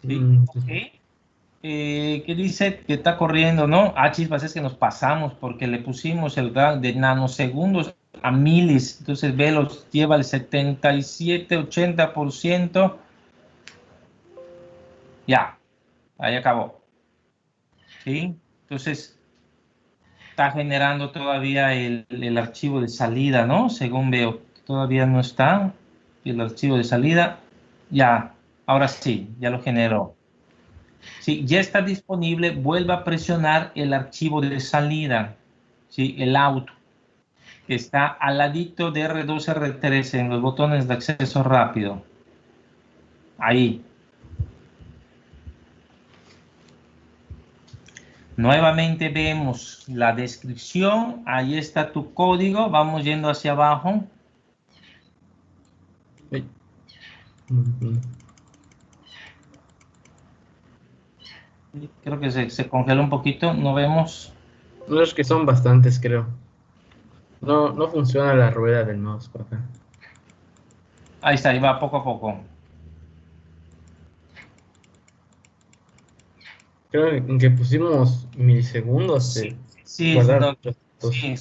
¿Sí? Ok. ¿Qué dice? Que está corriendo, ¿no? Ah, chispas, es que nos pasamos porque le pusimos el grado de nanosegundos a milis. Entonces, velos lleva el 77-80%. Ya, ahí acabó. ¿Sí? Entonces, está generando todavía el archivo de salida, ¿no? Según veo, todavía no está el archivo de salida. Ya, ahora sí, ya lo generó. Sí, ya está disponible, vuelva a presionar el archivo de salida, ¿sí? El out, que está al ladito de R2, R3 en los botones de acceso rápido. Ahí. Nuevamente vemos la descripción, ahí está tu código, vamos yendo hacia abajo. Creo que se congeló un poquito, no vemos. No, es que son bastantes, creo. No funciona la rueda del mouse por acá. Ahí está, ahí va poco a poco. Creo que pusimos milisegundos de Sí, guardar no, los datos. sí,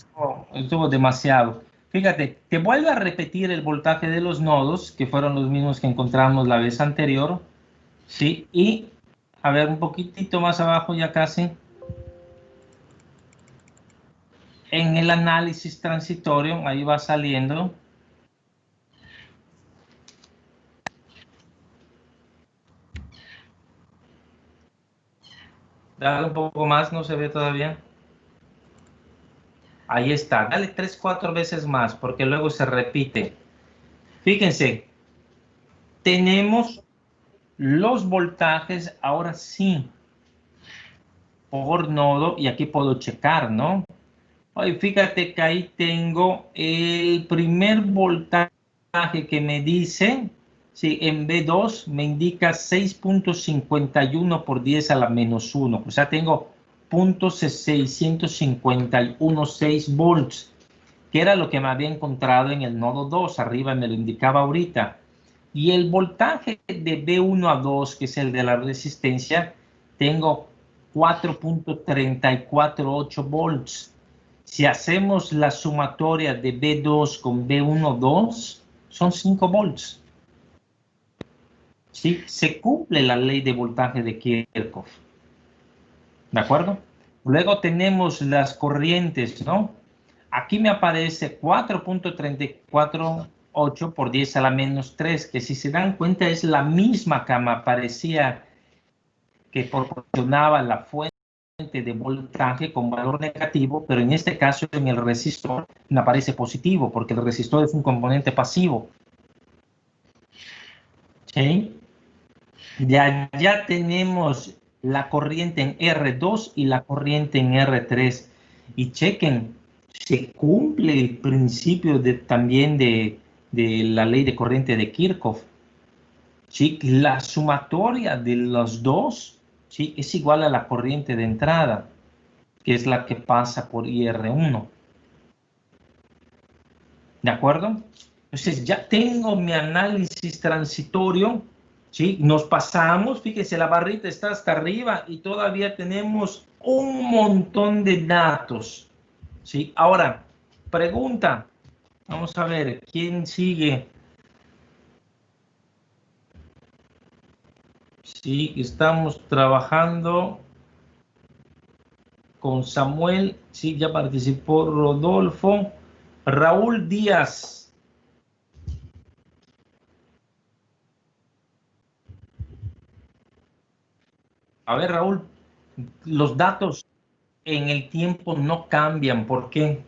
estuvo demasiado. Fíjate, te vuelve a repetir el voltaje de los nodos, que fueron los mismos que encontramos la vez anterior, ¿sí? Y, a ver, un poquitito más abajo ya casi. En el análisis transitorio, ahí va saliendo. Dale un poco más, no se ve todavía. Ahí está, dale 3, 4 veces más, porque luego se repite. Fíjense, tenemos los voltajes, ahora sí, por nodo, y aquí puedo checar, ¿no? Hoy fíjate que ahí tengo el primer voltaje que me dice, sí, en B2 me indica 6.51 por 10 a la menos 1, o sea, tengo 0.651,6 volts, que era lo que me había encontrado en el nodo 2, arriba me lo indicaba ahorita. Y el voltaje de B1 a 2, que es el de la resistencia, tengo 4.348 volts. Si hacemos la sumatoria de B2 con B1,2, son 5 volts. ¿Sí? Se cumple la ley de voltaje de Kirchhoff. ¿De acuerdo? Luego tenemos las corrientes, ¿no? Aquí me aparece 4.348 por 10 a la menos 3, que si se dan cuenta es la misma que me aparecía que proporcionaba la fuente de voltaje con valor negativo, pero en este caso en el resistor me aparece positivo, porque el resistor es un componente pasivo. ¿Sí? De allá tenemos la corriente en R2 y la corriente en R3. Y chequen, se cumple el principio también de la ley de corriente de Kirchhoff. ¿Sí? La sumatoria de los dos, ¿sí?, es igual a la corriente de entrada, que es la que pasa por IR1. ¿De acuerdo? Entonces ya tengo mi análisis transitorio, ¿sí? Nos pasamos, fíjense, la barrita está hasta arriba y todavía tenemos un montón de datos, ¿sí? Ahora, pregunta, vamos a ver, ¿quién sigue? Sí, estamos trabajando con Samuel, sí, ya participó Rodolfo, Raúl Díaz. A ver, Raúl, los datos en el tiempo no cambian, ¿por qué?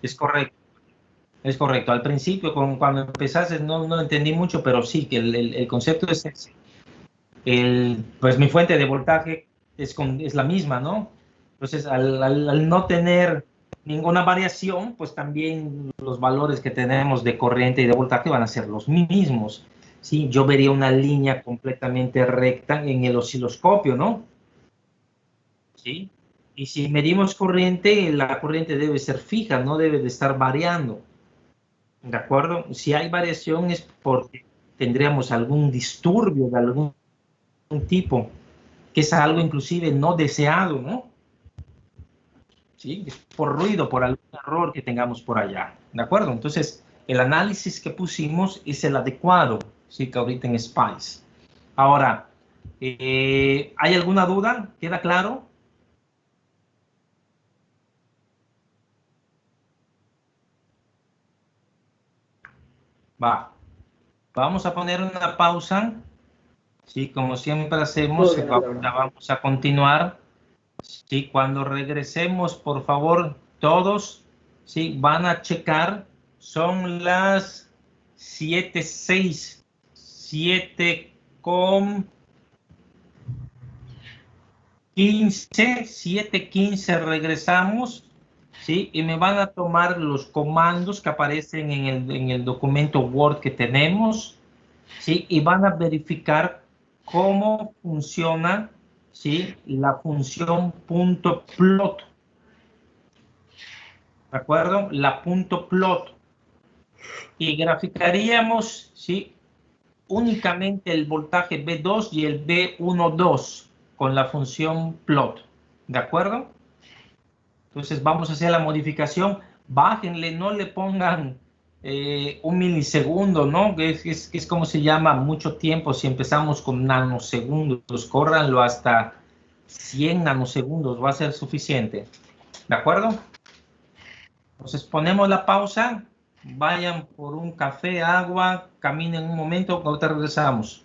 Es correcto. Es correcto. Al principio, cuando empezaste, no entendí mucho, pero sí, que el concepto es ese. Pues mi fuente de voltaje es la misma, ¿no? Entonces, al no tener ninguna variación, pues también los valores que tenemos de corriente y de voltaje van a ser los mismos. Sí, yo vería una línea completamente recta en el osciloscopio, ¿no? Sí. Y si medimos corriente, la corriente debe ser fija, no debe de estar variando. ¿De acuerdo? Si hay variación es porque tendríamos algún disturbio de algún tipo, que es algo inclusive no deseado, ¿no? ¿Sí? Por ruido, por algún error que tengamos por allá. ¿De acuerdo? Entonces, el análisis que pusimos es el adecuado, ¿sí? Que ahorita en SPICE. Ahora, ¿hay alguna duda? ¿Queda claro? Va. Vamos a poner una pausa. Sí, como siempre hacemos, vamos a continuar. Sí, cuando regresemos, por favor, todos, sí, van a checar. Son las 7:06, 7:15, 7:15 regresamos, sí, y me van a tomar los comandos que aparecen en el documento Word que tenemos, sí, y van a verificar cómo funciona, sí, la función .plot. ¿De acuerdo? La punto plot. Y graficaríamos, ¿sí?, únicamente el voltaje B2 y el B12 con la función plot. ¿De acuerdo? Entonces vamos a hacer la modificación. Bájenle, no le pongan 1 milisegundo, ¿no? Es como se llama mucho tiempo si empezamos con nanosegundos. Córranlo hasta 100 nanosegundos, va a ser suficiente. ¿De acuerdo? Entonces ponemos la pausa, vayan por un café, agua, caminen un momento, ahorita regresamos.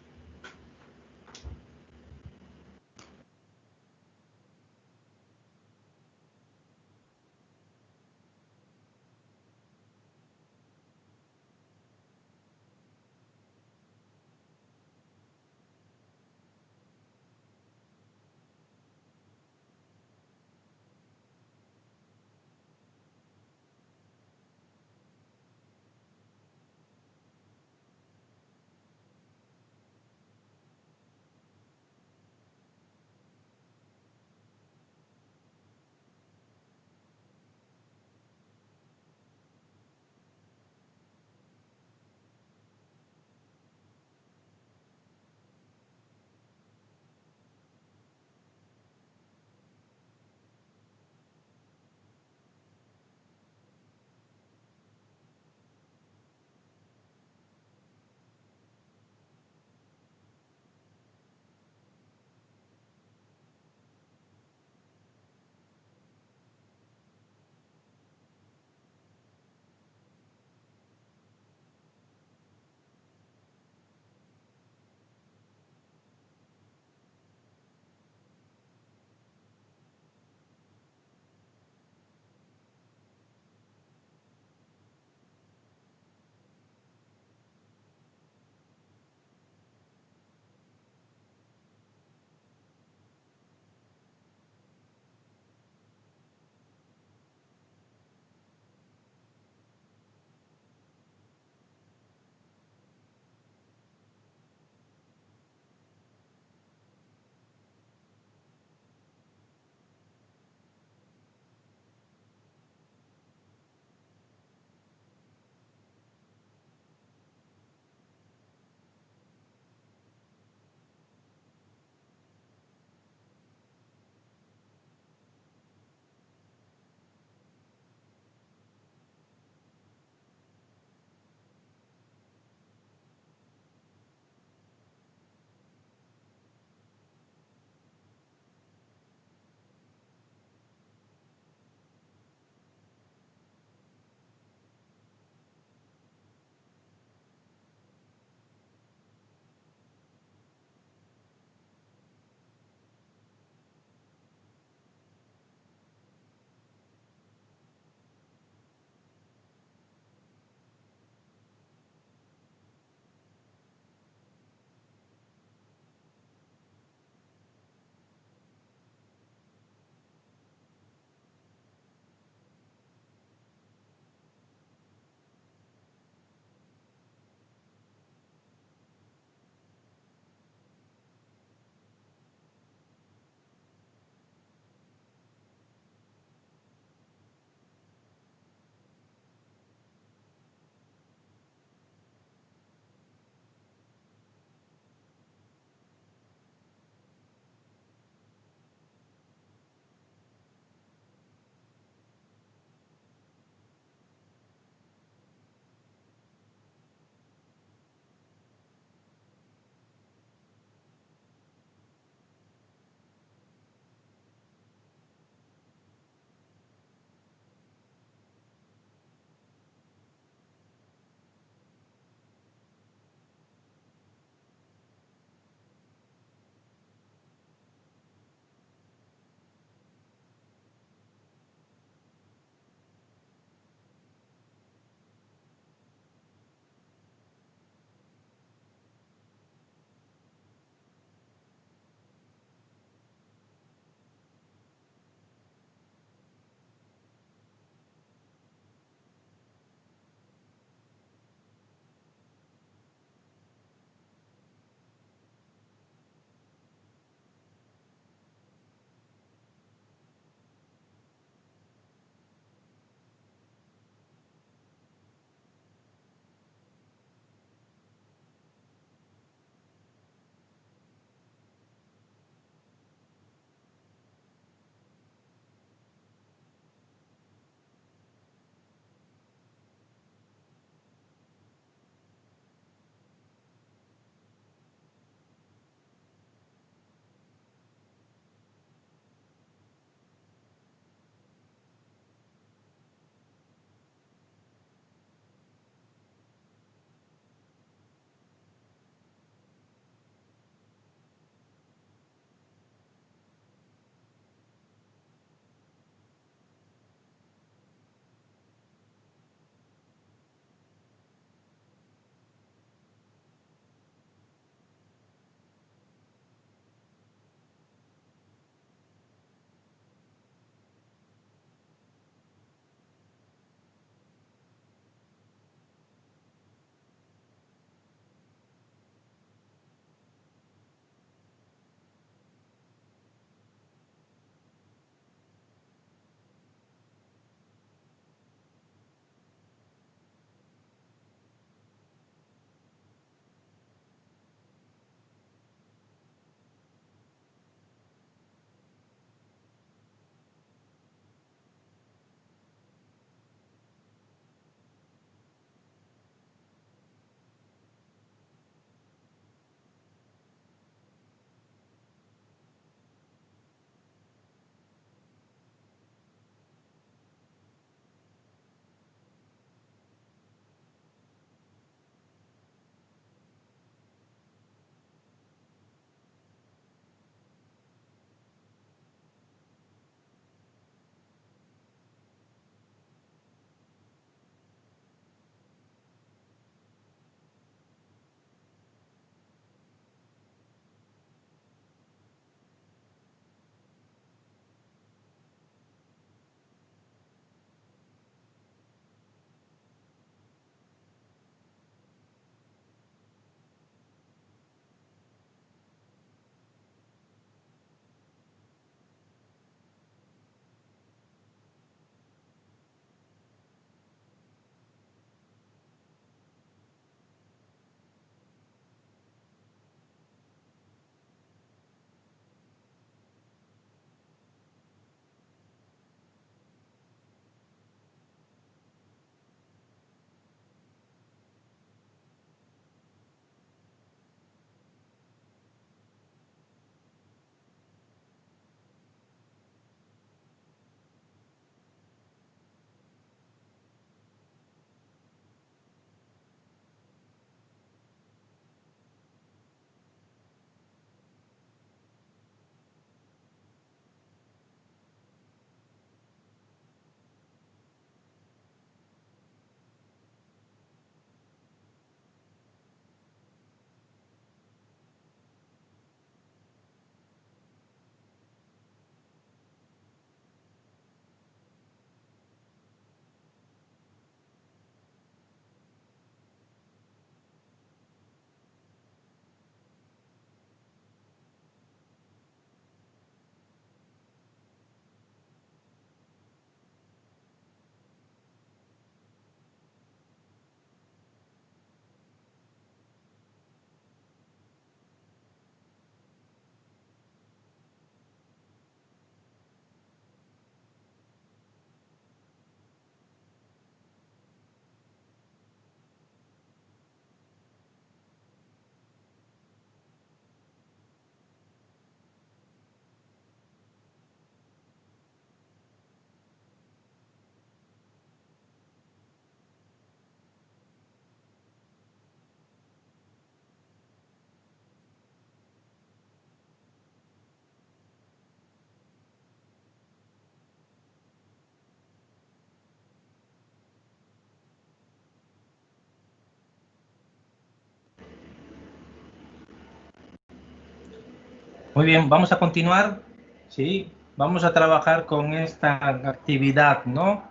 Muy bien, vamos a continuar. Sí, vamos a trabajar con esta actividad, ¿no?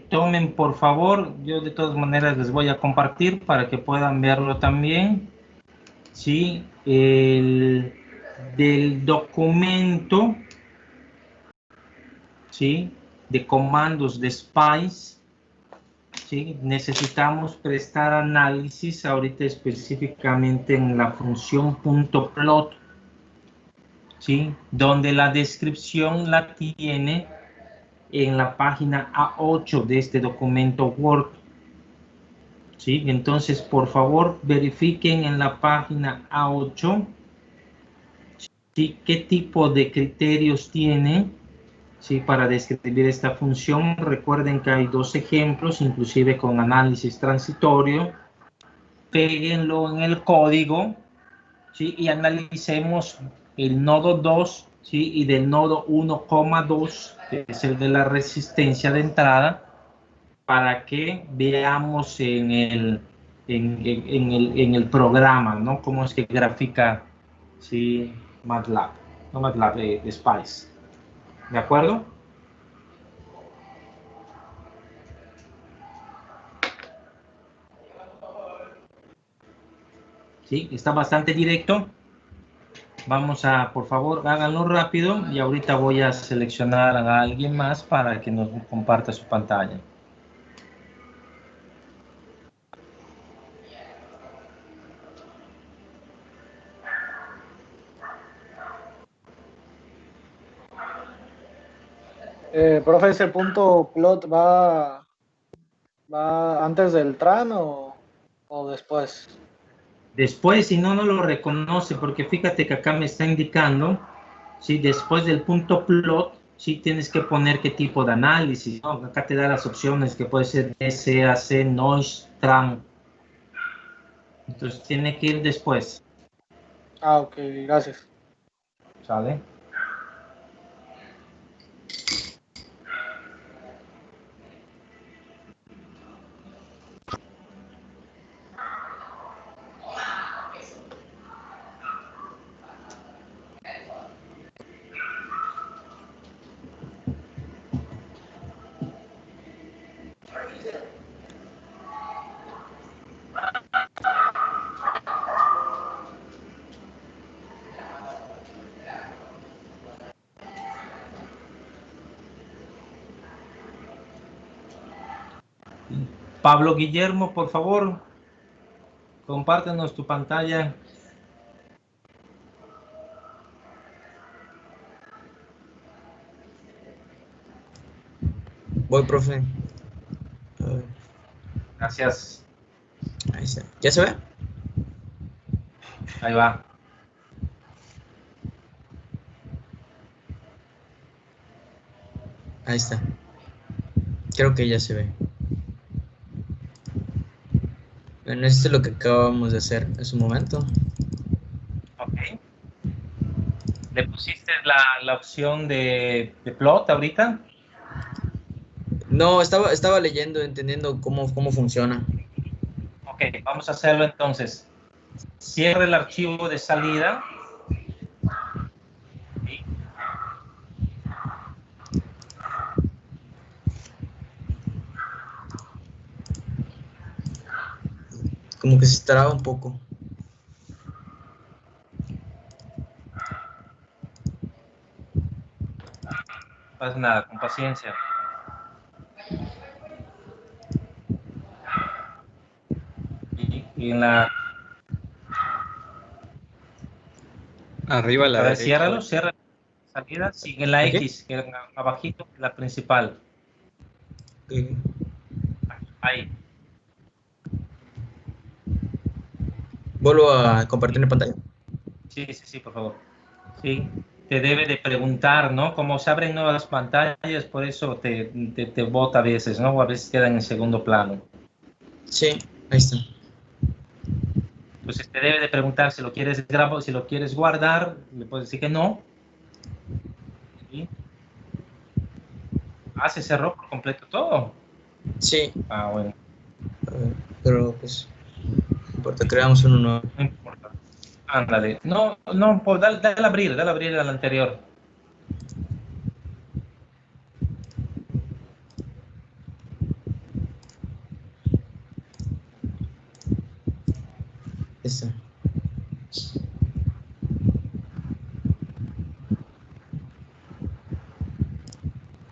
Tomen, por favor, yo de todas maneras les voy a compartir para que puedan verlo también. Sí, del documento, ¿sí? De comandos de SPICE, ¿sí? Necesitamos prestar análisis ahorita específicamente en la función .plot, ¿sí? Donde la descripción la tiene en la página A8 de este documento Word, ¿sí? Entonces, por favor, verifiquen en la página A8, ¿sí? Qué tipo de criterios tiene, ¿sí? Para describir esta función. Recuerden que hay dos ejemplos, inclusive con análisis transitorio. Péguenlo en el código, ¿sí? Y analicemos el nodo 2, ¿sí? Y del nodo 1,2, que es el de la resistencia de entrada, para que veamos en el programa, ¿no? Cómo es que grafica, ¿sí? MATLAB, no MATLAB, SPICE. ¿De acuerdo? Sí, está bastante directo. Vamos a, por favor, háganlo rápido y ahorita voy a seleccionar a alguien más para que nos comparta su pantalla. Profe, ¿ese punto plot va antes del tran o después? Después, si no, no lo reconoce, porque fíjate que acá me está indicando, ¿sí? Después del punto plot, sí tienes que poner qué tipo de análisis, ¿no? Acá te da las opciones que puede ser SAC, noise, tran. Entonces tiene que ir después, Ah, ok, gracias. ¿sale? Pablo Guillermo, por favor, compártenos tu pantalla. Voy, profe. A ver, Gracias. ahí está. ¿Ya se ve? Ahí va. Ahí está. Creo que ya se ve. Bueno, esto es lo que acabamos de hacer hace un momento. Ok. ¿Le pusiste la opción de plot ahorita? No, estaba leyendo, entendiendo cómo funciona. Ok, vamos a hacerlo entonces. Cierre el archivo de salida. ¿Sí? Como que se traba un poco. No pasa nada, con paciencia. Y en la... Arriba a la A ver, derecha. ciérralo, cierra la salida. Sigue la ¿Aquí? X, que abajito, la principal. Ok. Ahí. ¿Vuelvo a compartir mi pantalla? Sí, por favor. Sí, te debe de preguntar, ¿no? Como se abren nuevas pantallas, por eso te bota a veces, ¿no? O a veces quedan en segundo plano. Sí, ahí está. Entonces te debe de preguntar si lo quieres grabar, si lo quieres guardar, le puedes decir que no. ¿Sí? Ah, se cerró por completo todo. Sí. Ah, bueno, A ver, pero pues, no importa, creamos uno nuevo. no importa. Ándale. No, no, pues dale a abrir al anterior. Esta.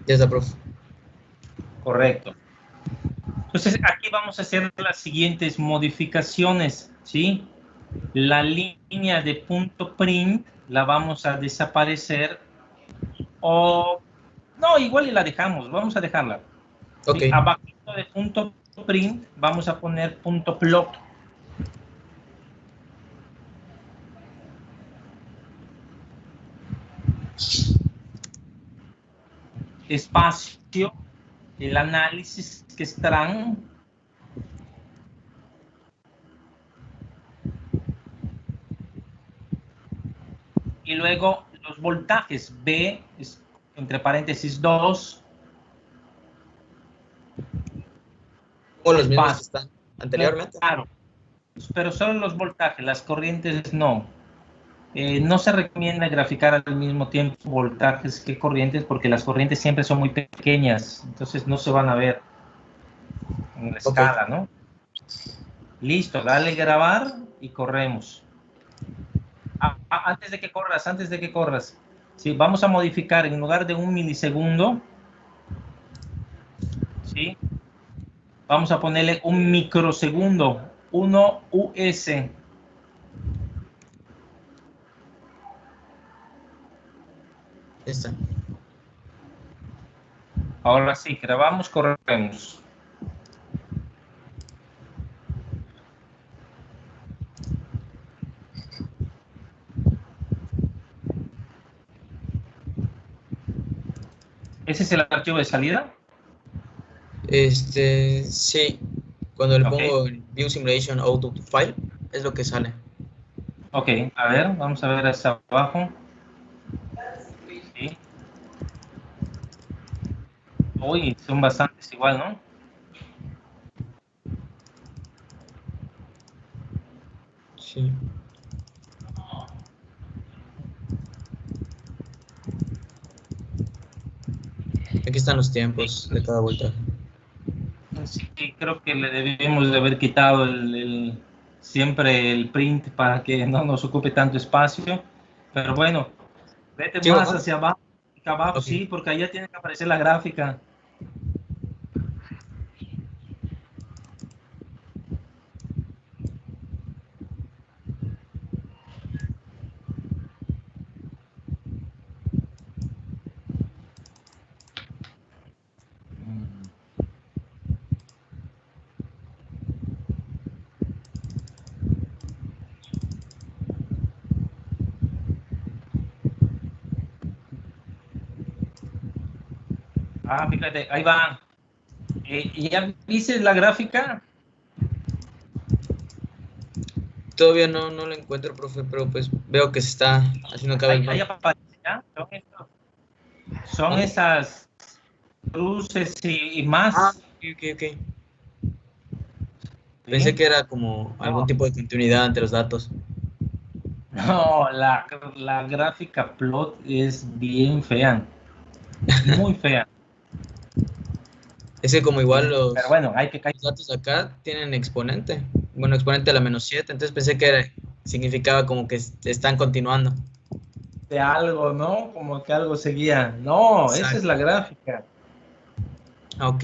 Ya está, profe. Correcto. Entonces, aquí vamos a hacer las siguientes modificaciones, ¿sí? La línea de punto print la vamos a desaparecer o... No, igual y la dejamos, vamos a dejarla. ¿Sí? Ok. Abajo de punto print vamos a poner punto plot. Espacio, el análisis que estarán. Y luego los voltajes B, entre paréntesis 2. O los mismos que Espacio. están anteriormente. Claro, pero solo los voltajes, las corrientes no. No se recomienda graficar al mismo tiempo voltajes que corrientes porque las corrientes siempre son muy pequeñas, entonces no se van a ver en la escala, ¿no? Listo, dale grabar y corremos. Antes de que corras, sí, vamos a modificar en lugar de 1 milisegundo, ¿sí? Vamos a ponerle 1 microsegundo, 1 US. Esta. Ahora sí, grabamos, corremos. ¿Ese es el archivo de salida? Sí. Cuando le Ok. pongo View Simulation Auto File, es lo que sale. Ok, a ver, vamos a ver hacia abajo. Sí. Uy, son bastantes igual, ¿no? Sí. Aquí están los tiempos de cada vuelta. Sí, creo que le debemos de haber quitado siempre el print para que no nos ocupe tanto espacio. Pero bueno, vete ¿Sí, más papá? hacia abajo, Ok. sí, porque allá tiene que aparecer la gráfica. Ah, fíjate, ahí va. ¿Ya viste la gráfica? Todavía no lo encuentro, profe, pero pues veo que se está haciendo cada vez Ahí más. aparece, ¿ya? Son ¿Dónde? esas cruces y más. Ah, ok. Pensé ¿Sí? que era como algún tipo de continuidad entre los datos. No, la gráfica plot es bien fea, muy fea. Es que como igual Pero bueno, hay que los datos de acá tienen exponente. Bueno, exponente a la -7, entonces pensé que significaba como que están continuando. de algo, ¿no? Como que algo seguía. No, esa es Exacto. la gráfica. Ah, ok.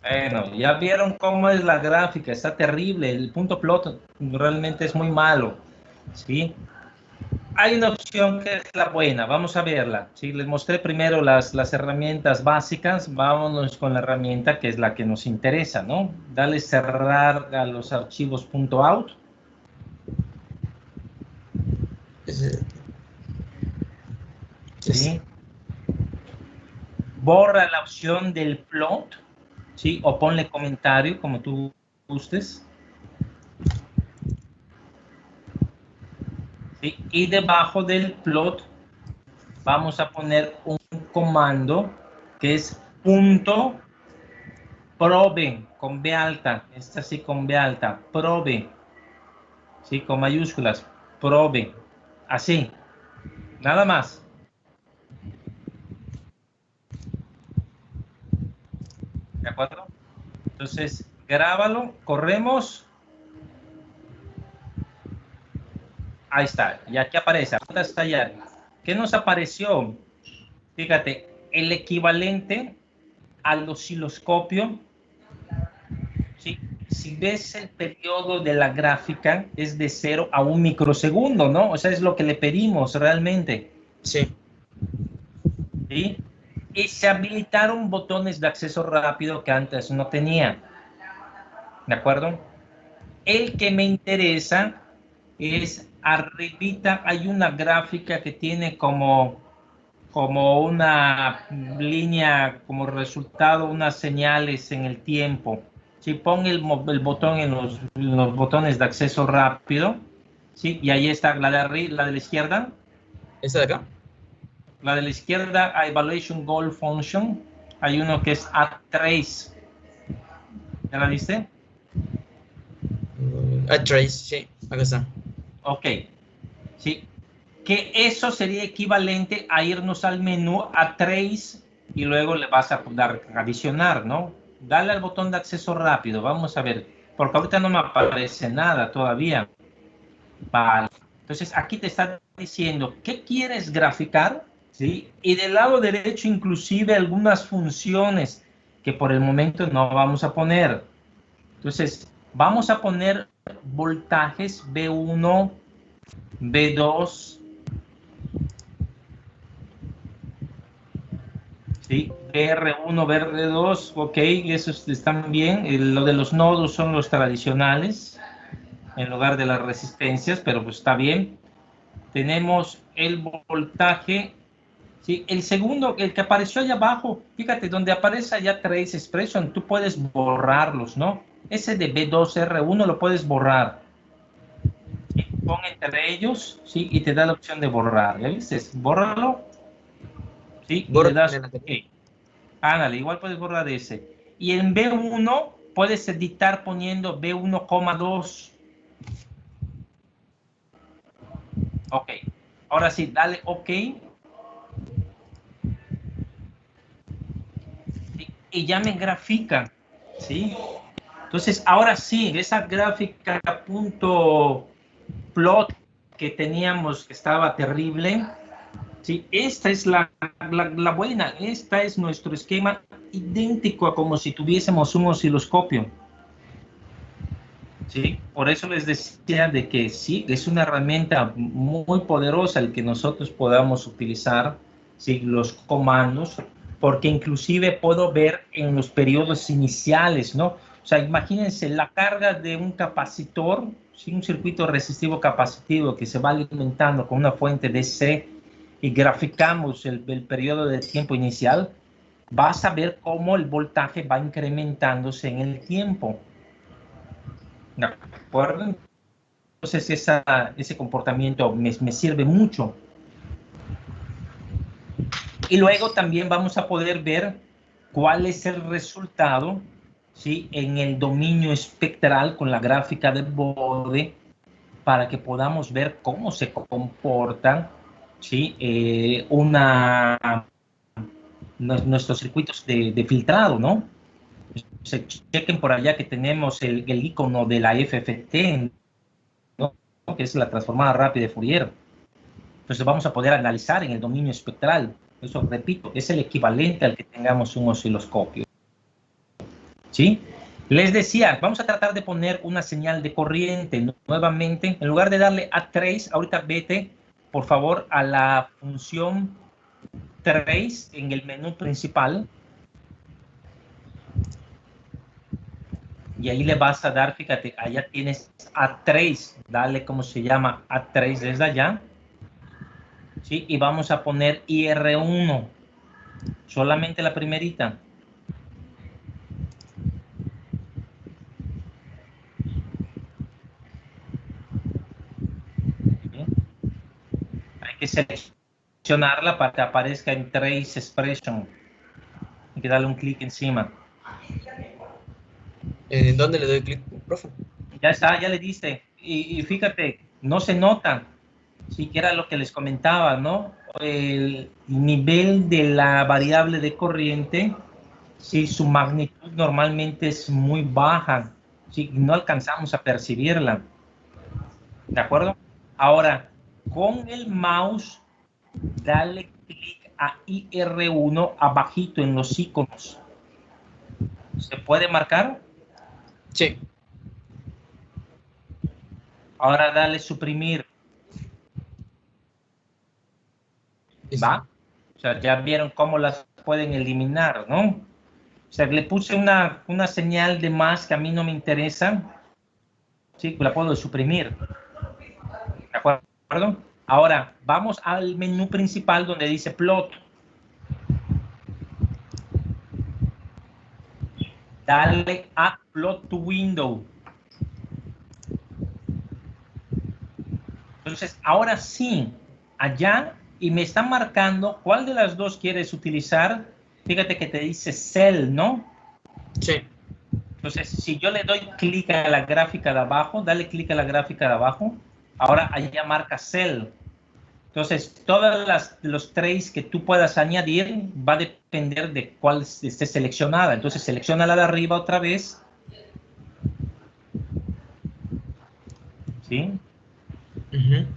Bueno, ya vieron cómo es la gráfica, está terrible. El punto plot realmente es muy malo, ¿sí? Hay una opción que es la buena, vamos a verla. ¿Sí? Les mostré primero las herramientas básicas, vámonos con la herramienta que es la que nos interesa, ¿no? Dale cerrar a los archivos .out. ¿Sí? Borra la opción del plot, ¿sí? O ponle comentario, como tú gustes. ¿Sí? Y debajo del plot vamos a poner un comando que es punto probe con B alta, esta sí con B alta, probe, sí, con mayúsculas, probe. Así. Nada más. ¿De acuerdo? Entonces, grábalo, corremos. Ahí está, ya que aparece. Ahora está ya. ¿Qué nos apareció? Fíjate, el equivalente al osciloscopio. ¿Sí? Si ves el periodo de la gráfica, es de 0 a 1 microsegundo, ¿no? O sea, es lo que le pedimos realmente. Sí. ¿Sí? Y se habilitaron botones de acceso rápido que antes no tenía. ¿De acuerdo? El que me interesa es arribita, hay una gráfica que tiene como una línea, como resultado, unas señales en el tiempo. Si pon el botón en los botones de acceso rápido, ¿sí? Y ahí está la de arriba, la de la izquierda. ¿Esta de acá? La de la izquierda, a Evaluation Goal Function. Hay uno que es Add Trace. ¿Ya la viste? Trace, sí, acá está. Ok. Sí. Que eso sería equivalente a irnos al menú a Trace y luego le vas a dar adicionar, ¿no? Dale al botón de acceso rápido. Vamos a ver. Porque ahorita no me aparece nada todavía. Vale. Entonces aquí te está diciendo qué quieres graficar, ¿sí? Y del lado derecho inclusive algunas funciones que por el momento no vamos a poner. Entonces vamos a poner voltajes B1, B2, ¿sí? BR1, BR2, ok, esos están bien. Lo de los nodos son los tradicionales en lugar de las resistencias, pero pues está bien. Tenemos el voltaje, ¿sí? El segundo, el que apareció allá abajo, fíjate, donde aparece allá Trace Expression, tú puedes borrarlos, ¿no? Ese de B2R1 lo puedes borrar. ¿Sí? Pon entre ellos, ¿sí? Y te da la opción de borrar, ¿ya viste? Bórralo, ¿sí? Y le das OK. Ándale, igual puedes borrar ese. Y en B1 puedes editar poniendo B1,2. Ok. Ahora sí, dale OK. Y ya me grafica, ¿sí? Entonces, ahora sí, esa gráfica punto plot que teníamos que estaba terrible, ¿sí? Esta es la buena, esta es nuestro esquema idéntico a como si tuviésemos un osciloscopio, ¿sí? Por eso les decía de que sí, es una herramienta muy poderosa el que nosotros podamos utilizar, ¿sí? Los comandos, porque inclusive puedo ver en los periodos iniciales, ¿no? O sea, imagínense la carga de un capacitor, ¿sí? Un circuito resistivo capacitivo que se va alimentando con una fuente DC y graficamos el periodo de tiempo inicial, vas a ver cómo el voltaje va incrementándose en el tiempo. ¿De acuerdo? Entonces ese comportamiento me sirve mucho. Y luego también vamos a poder ver cuál es el resultado, ¿sí? En el dominio espectral con la gráfica de borde para que podamos ver cómo se comportan, ¿sí? Nuestros circuitos de filtrado, ¿no? Se chequen por allá que tenemos el icono de la FFT, ¿no? Que es la transformada rápida de Fourier. Entonces vamos a poder analizar en el dominio espectral. Eso, repito, es el equivalente al que tengamos un osciloscopio, ¿sí? Les decía, vamos a tratar de poner una señal de corriente nuevamente. En lugar de darle a trace, ahorita vete, por favor, a la función trace en el menú principal. Y ahí le vas a dar, fíjate, allá tienes a trace. Dale, ¿cómo se llama? A trace desde allá. ¿Sí? Y vamos a poner IR1, solamente la primerita. ¿Bien? Hay que seleccionarla para que aparezca en Trace Expression. Hay que darle un clic encima. ¿En dónde le doy clic, profe? Ya está, ya le diste. Y fíjate, no se nota. Sí, que era lo que les comentaba, ¿no? El nivel de la variable de corriente, sí, su magnitud normalmente es muy baja, sí, no alcanzamos a percibirla, ¿de acuerdo? Ahora, con el mouse, dale clic a IR1 abajito en los iconos. ¿Se puede marcar? Sí. Ahora dale suprimir. Listo. ¿Va? O sea, ya vieron cómo las pueden eliminar, ¿no? O sea, le puse una señal de más que a mí no me interesa. Sí, la puedo suprimir. ¿De acuerdo? Ahora, vamos al menú principal donde dice plot. Dale a plot to window. Entonces, ahora sí, allá, y me están marcando cuál de las dos quieres utilizar. Fíjate que te dice cell, ¿no? Sí. Entonces, si yo le doy clic a la gráfica de abajo, dale clic a la gráfica de abajo, ahora allá marca cell. Entonces, todas los trays que tú puedas añadir va a depender de cuál esté seleccionada. Entonces, selecciona la de arriba otra vez. ¿Sí? Ujú.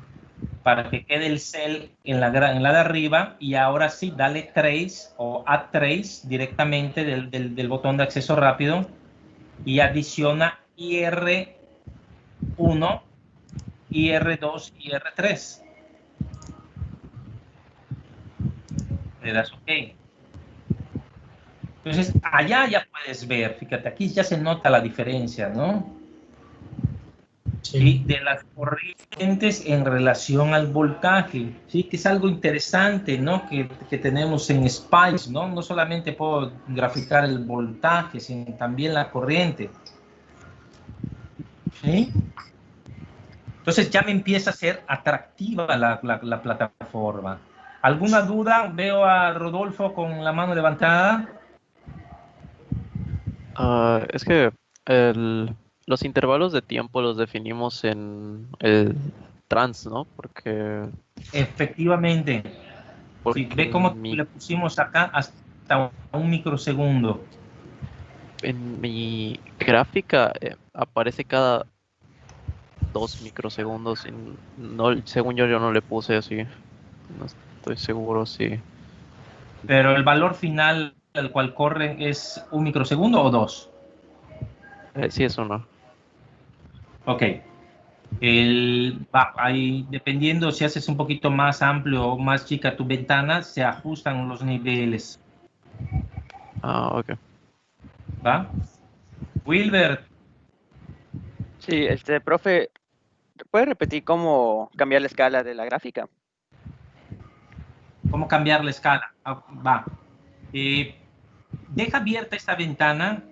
Para que quede el cell en la de arriba. Y ahora sí, dale trace o add trace directamente del botón de acceso rápido. Y adiciona IR1, IR2 y IR3. Le das OK. Entonces, allá ya puedes ver, fíjate, aquí ya se nota la diferencia, ¿no? Sí, de las corrientes en relación al voltaje, sí, que es algo interesante, ¿no? Que tenemos en Spice, ¿no? No solamente puedo graficar el voltaje, sino también la corriente. ¿Sí? Entonces ya me empieza a ser atractiva la plataforma. ¿Alguna duda? Veo a Rodolfo con la mano levantada. Es que los intervalos de tiempo los definimos en el trans, ¿no? Efectivamente. Sí, Porque ve cómo le pusimos acá hasta un microsegundo. en mi gráfica aparece cada 2 microsegundos. Y no, según yo no le puse así. No estoy seguro si. Pero el valor final al cual corre es 1 microsegundo o 2. Sí, eso no. Ok. Ahí, dependiendo si haces un poquito más amplio o más chica tu ventana, se ajustan los niveles. Ok. ¿Va? Wilber, Sí, profe, ¿puede repetir cómo cambiar la escala de la gráfica? ¿cómo cambiar la escala? Va. Deja abierta esta ventana,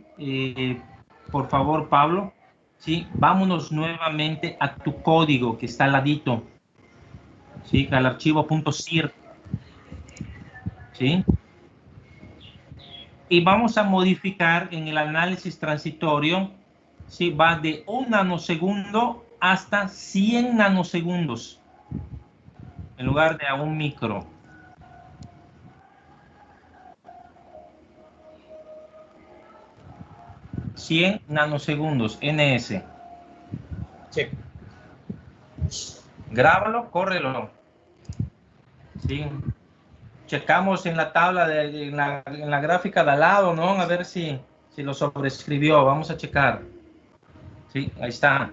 por favor, Pablo. ¿Sí? Vámonos nuevamente a tu código que está al ladito. ¿Sí? Al archivo .cir. ¿Sí? Y vamos a modificar en el análisis transitorio, ¿sí? Va de 1 nanosegundo hasta 100 nanosegundos, en lugar de a 1 micro. $100 nanosegundos, NS. Sí. Grábalo, córrelo. ¿Sí? Checamos en la tabla, en la gráfica de al lado, ¿no? A ver si lo sobrescribió. Vamos a checar. Sí, ahí está.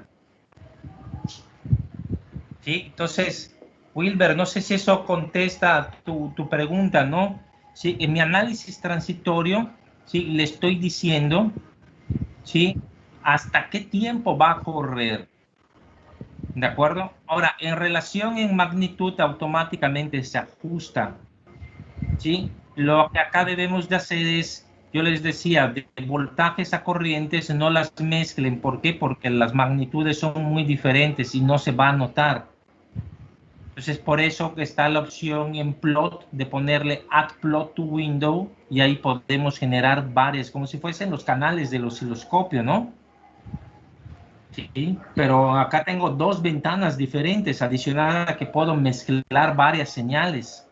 Sí, entonces, Wilber, no sé si eso contesta tu pregunta, ¿no? Sí, en mi análisis transitorio, sí, le estoy diciendo, sí, hasta qué tiempo va a correr. ¿De acuerdo? Ahora, en relación en magnitud, automáticamente se ajusta. ¿Sí? Lo que acá debemos de hacer es, yo les decía, de voltajes a corrientes no las mezclen. ¿Por qué? Porque las magnitudes son muy diferentes y no se va a notar. Entonces, por eso está la opción en plot de ponerle add plot to window y ahí podemos generar varias, como si fuesen los canales del osciloscopio, ¿no? Sí, pero acá tengo dos ventanas diferentes, adicional a que puedo mezclar varias señales.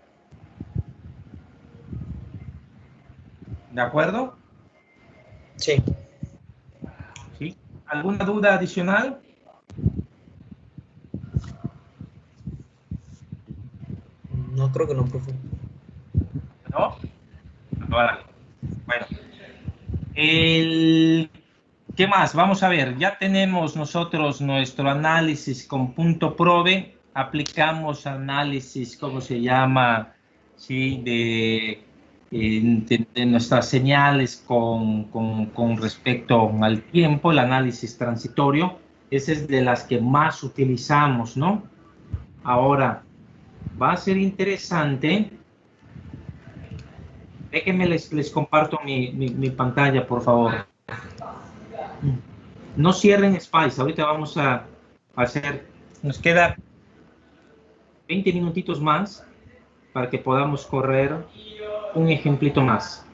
¿De acuerdo? Sí. ¿Sí? ¿Alguna duda adicional? No creo que no, profe. ¿No? Vale. Bueno. ¿Qué más? Vamos a ver. Ya tenemos nosotros nuestro análisis con punto prove. Aplicamos análisis, ¿cómo se llama? Sí, de nuestras señales con respecto al tiempo, el análisis transitorio. Esa es de las que más utilizamos, ¿no? Ahora, va a ser interesante. Déjenme les comparto mi pantalla, por favor. No cierren Spice, ahorita vamos a hacer, nos queda 20 minutitos más para que podamos correr un ejemplito más.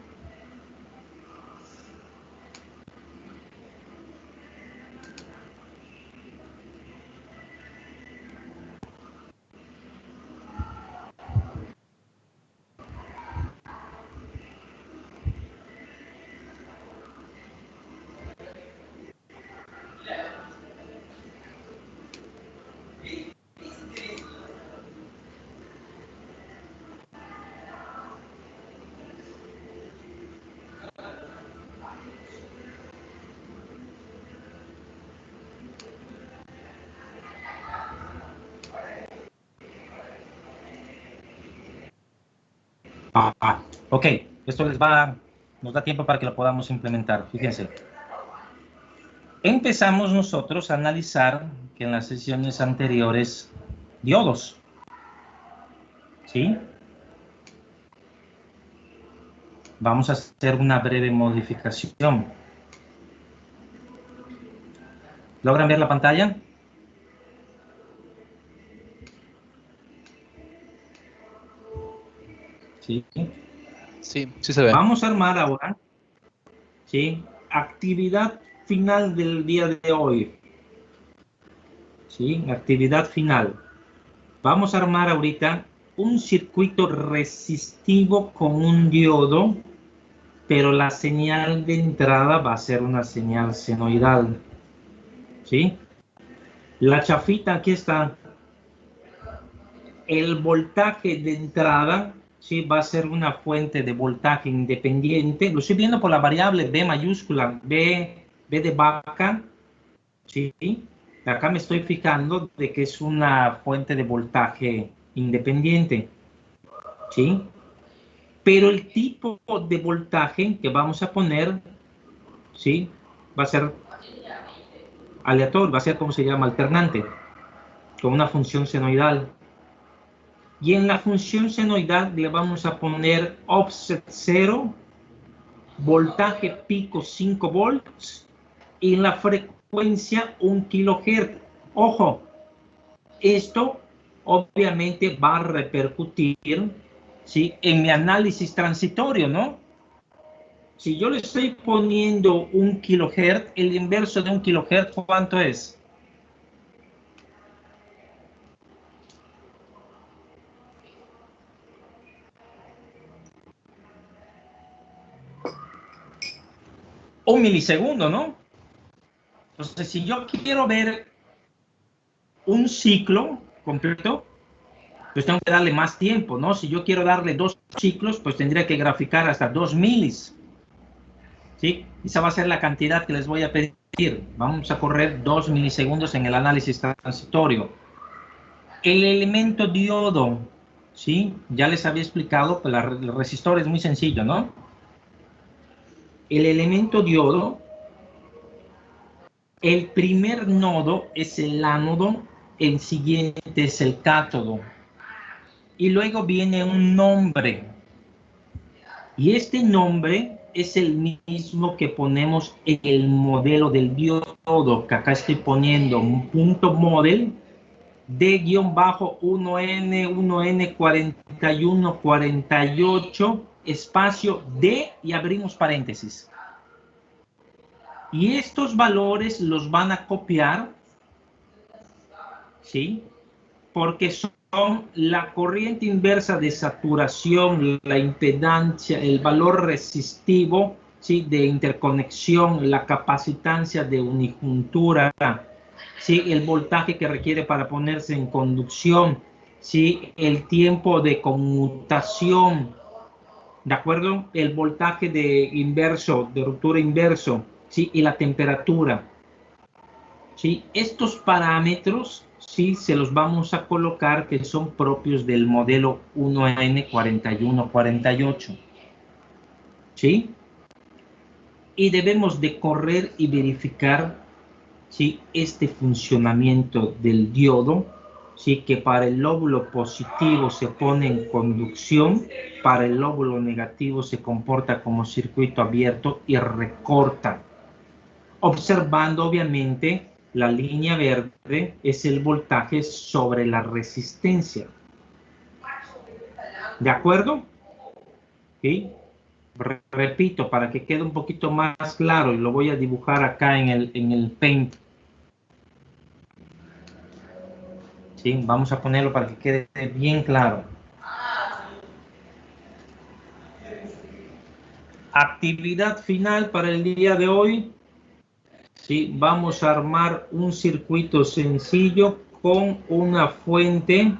Ok, esto nos da tiempo para que lo podamos implementar. Fíjense. Empezamos nosotros a analizar que en las sesiones anteriores diodos. ¿Sí? Vamos a hacer una breve modificación. ¿Logran ver la pantalla? Sí. Sí, sí se ve. Vamos a armar ahora, ¿sí? Actividad final del día de hoy. ¿Sí? Actividad final. Vamos a armar ahorita un circuito resistivo con un diodo, pero la señal de entrada va a ser una señal senoidal. ¿Sí? La chafita aquí está. El voltaje de entrada, ¿sí? Va a ser una fuente de voltaje independiente. Lo estoy viendo por la variable B mayúscula, B de vaca, ¿sí? Acá me estoy fijando de que es una fuente de voltaje independiente, ¿sí? Pero el tipo de voltaje que vamos a poner, ¿sí? Va a ser aleatorio, va a ser, ¿cómo se llama? Alternante, con una función senoidal. Y en la función senoidal le vamos a poner offset 0, voltaje pico 5 volts y en la frecuencia 1 kilohertz. Ojo, esto obviamente va a repercutir, ¿sí? En mi análisis transitorio, ¿no? Si yo le estoy poniendo 1 kilohertz, el inverso de 1 kilohertz, ¿cuánto es? Un milisegundo, ¿no? Entonces, si yo quiero ver un ciclo completo, pues tengo que darle más tiempo, ¿no? Si yo quiero darle 2 ciclos, pues tendría que graficar hasta 2 milis, ¿sí? Esa va a ser la cantidad que les voy a pedir. Vamos a correr 2 milisegundos en el análisis transitorio. El elemento diodo, ¿sí? Ya les había explicado, pues el resistor es muy sencillo, ¿no? El elemento diodo, el primer nodo es el ánodo, el siguiente es el cátodo. Y luego viene un nombre. Y este nombre es el mismo que ponemos en el modelo del diodo, que acá estoy poniendo un punto model D-1N, 1N4148, espacio D y abrimos paréntesis. Y estos valores los van a copiar, ¿sí? Porque son la corriente inversa de saturación, la impedancia, el valor resistivo, ¿sí? De interconexión, la capacitancia de unijuntura, ¿sí? El voltaje que requiere para ponerse en conducción, ¿sí? El tiempo de conmutación, ¿de acuerdo? El voltaje de inverso, de ruptura inverso, ¿sí? Y la temperatura, ¿sí? Estos parámetros, ¿sí? Se los vamos a colocar que son propios del modelo 1N4148, ¿sí? Y debemos de correr y verificar, ¿sí? Este funcionamiento del diodo, ¿sí? Que para el lóbulo positivo se pone en conducción, para el lóbulo negativo se comporta como circuito abierto y recorta, observando obviamente la línea verde es el voltaje sobre la resistencia. ¿De acuerdo? ¿Sí? Repito, para que quede un poquito más claro, y lo voy a dibujar acá en el Paint. ¿Sí? Vamos a ponerlo para que quede bien claro. Actividad final para el día de hoy. ¿Sí? Vamos a armar un circuito sencillo con una fuente,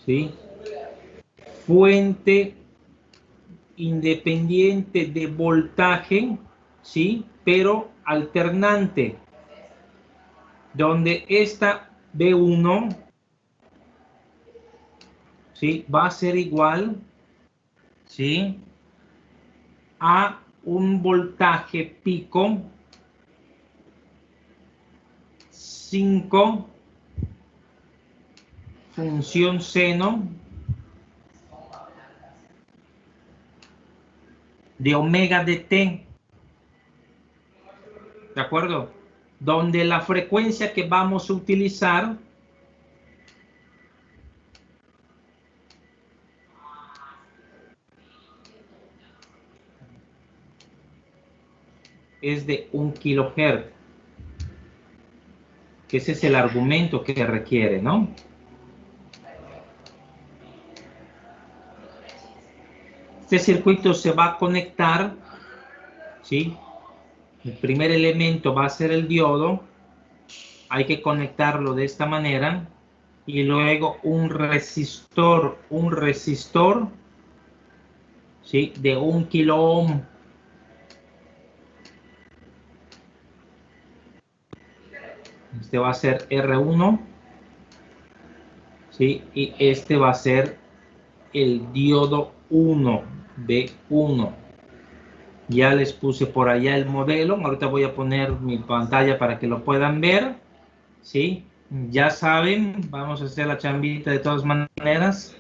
¿sí? Fuente independiente de voltaje, ¿sí? Pero alternante, donde esta B1, ¿sí? Va a ser igual, ¿sí? A un voltaje pico 5 función seno de omega de t, ¿de acuerdo? Donde la frecuencia que vamos a utilizar es de 1 kHz, que ese es el argumento que requiere, ¿no? Este circuito se va a conectar, ¿sí? El primer elemento va a ser el diodo, hay que conectarlo de esta manera, y luego un resistor, ¿sí? De 1 kilo ohm. Este va a ser R1, ¿sí? Y este va a ser el diodo 1, B1. Ya les puse por allá el modelo. Ahorita voy a poner mi pantalla para que lo puedan ver, ¿sí? Ya saben, vamos a hacer la chambita de todas maneras.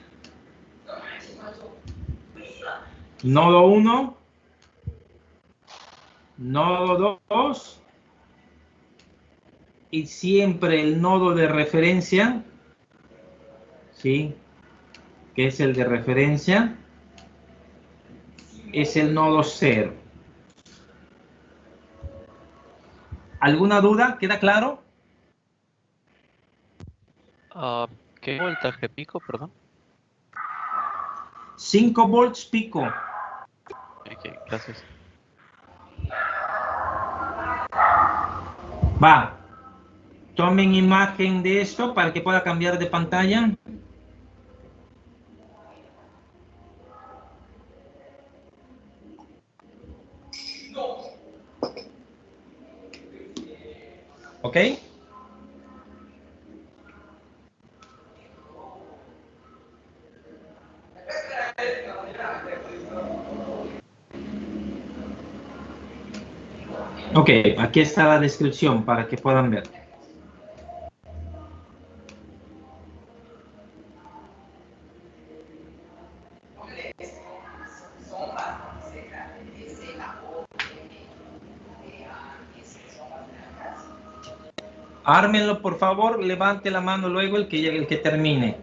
Nodo 1, nodo 2, y siempre el nodo de referencia, ¿sí? Que es el de referencia, es el nodo 0. ¿Alguna duda? ¿Queda claro? ¿Qué voltaje pico, perdón? 5 volts pico. Ok, gracias. Va. Tomen imagen de esto para que pueda cambiar de pantalla. ¿Ok? Ok, aquí está la descripción para que puedan ver. Ármenlo, por favor, levante la mano luego el que termine.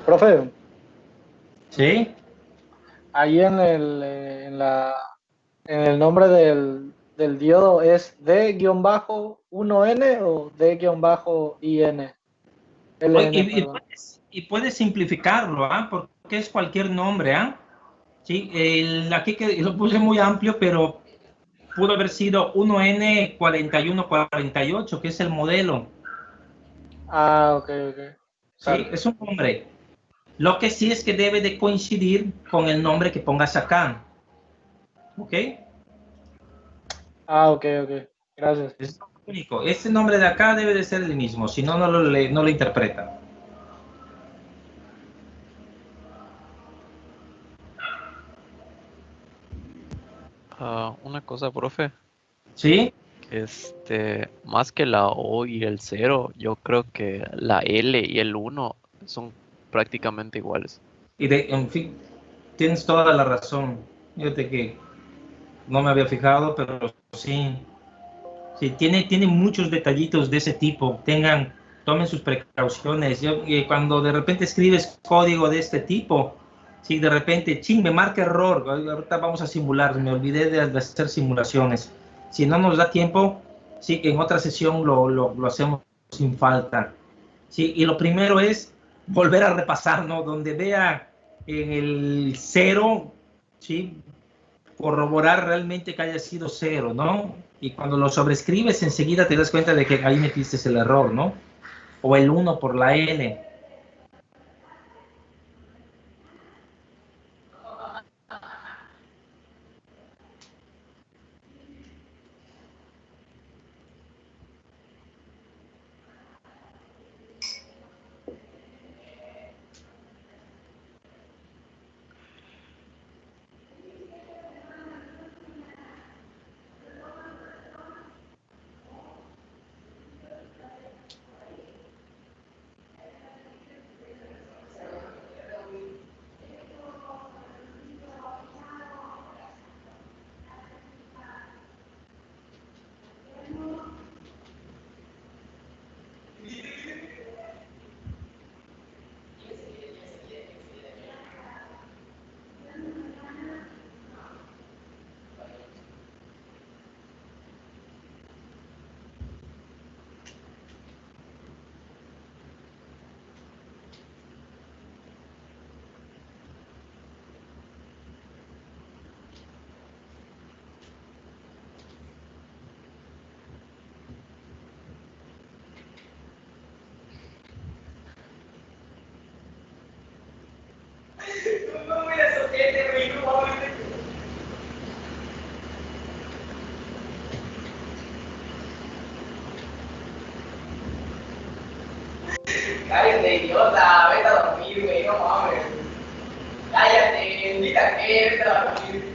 Profe, ¿Sí? ahí en el nombre del diodo es D-1N o D-IN. Oye, LN, perdón. puedes simplificarlo, ¿ah? Porque es cualquier nombre, ¿ah? Sí, aquí que lo puse muy amplio, pero pudo haber sido 1N4148, que es el modelo. Ah, ok, ok. Sí, es un nombre. Lo que sí es que debe de coincidir con el nombre que pongas acá. ¿Ok? Ah, ok, ok. Gracias. Es lo único. Este nombre de acá debe de ser el mismo, si no, no lo interpreta. Una cosa, profe, ¿Sí? más que la O y el 0, yo creo que la L y el 1 son prácticamente iguales. En fin, tienes toda la razón. Fíjate que no me había fijado, pero sí. Sí, tiene muchos detallitos de ese tipo. Tomen sus precauciones. Cuando de repente escribes código de este tipo, si de repente, ching, me marca error, ahorita vamos a simular, me olvidé de hacer simulaciones. Si no nos da tiempo, sí, en otra sesión lo hacemos sin falta. Sí, y lo primero es volver a repasar, ¿no? Donde vea en el cero, ¿sí? Corroborar realmente que haya sido cero, ¿no? Y cuando lo sobrescribes, enseguida te das cuenta de que ahí metiste el error, ¿no? O el 1 por la N. Cállate, idiota, vete a dormir, güey, no mames. Cállate, indica que vete a dormir.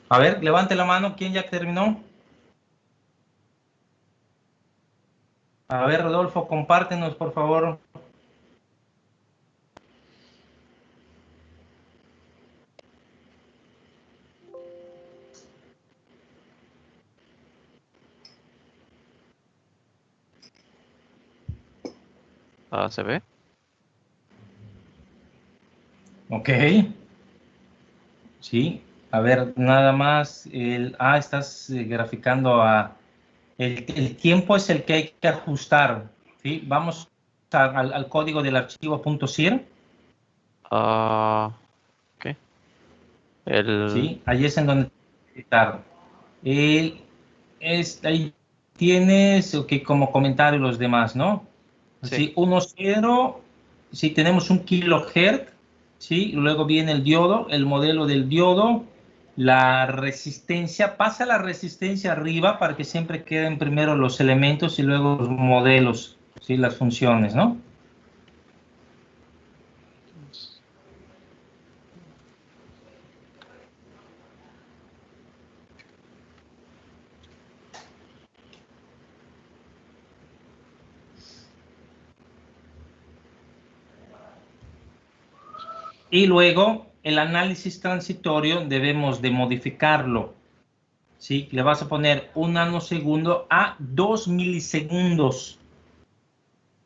A ver, levante la mano, ¿quién ya terminó? A ver, Rodolfo, compártenos, por favor. ¿Se ve? Ok. Sí. A ver, nada más. Estás graficando a... El tiempo es el que hay que ajustar. ¿Sí? Vamos al código del archivo .cir. Ok. Sí, ahí es en donde editar. Ahí tienes como comentario los demás, ¿no? Sí. Sí, 1,0, si tenemos un kilohertz, ¿sí? Luego viene el diodo, el modelo del diodo, la resistencia, pasa la resistencia arriba para que siempre queden primero los elementos y luego los modelos, ¿sí? Las funciones, ¿no? Y luego el análisis transitorio debemos de modificarlo, ¿sí? Le vas a poner 1 nanosegundo a 2 milisegundos,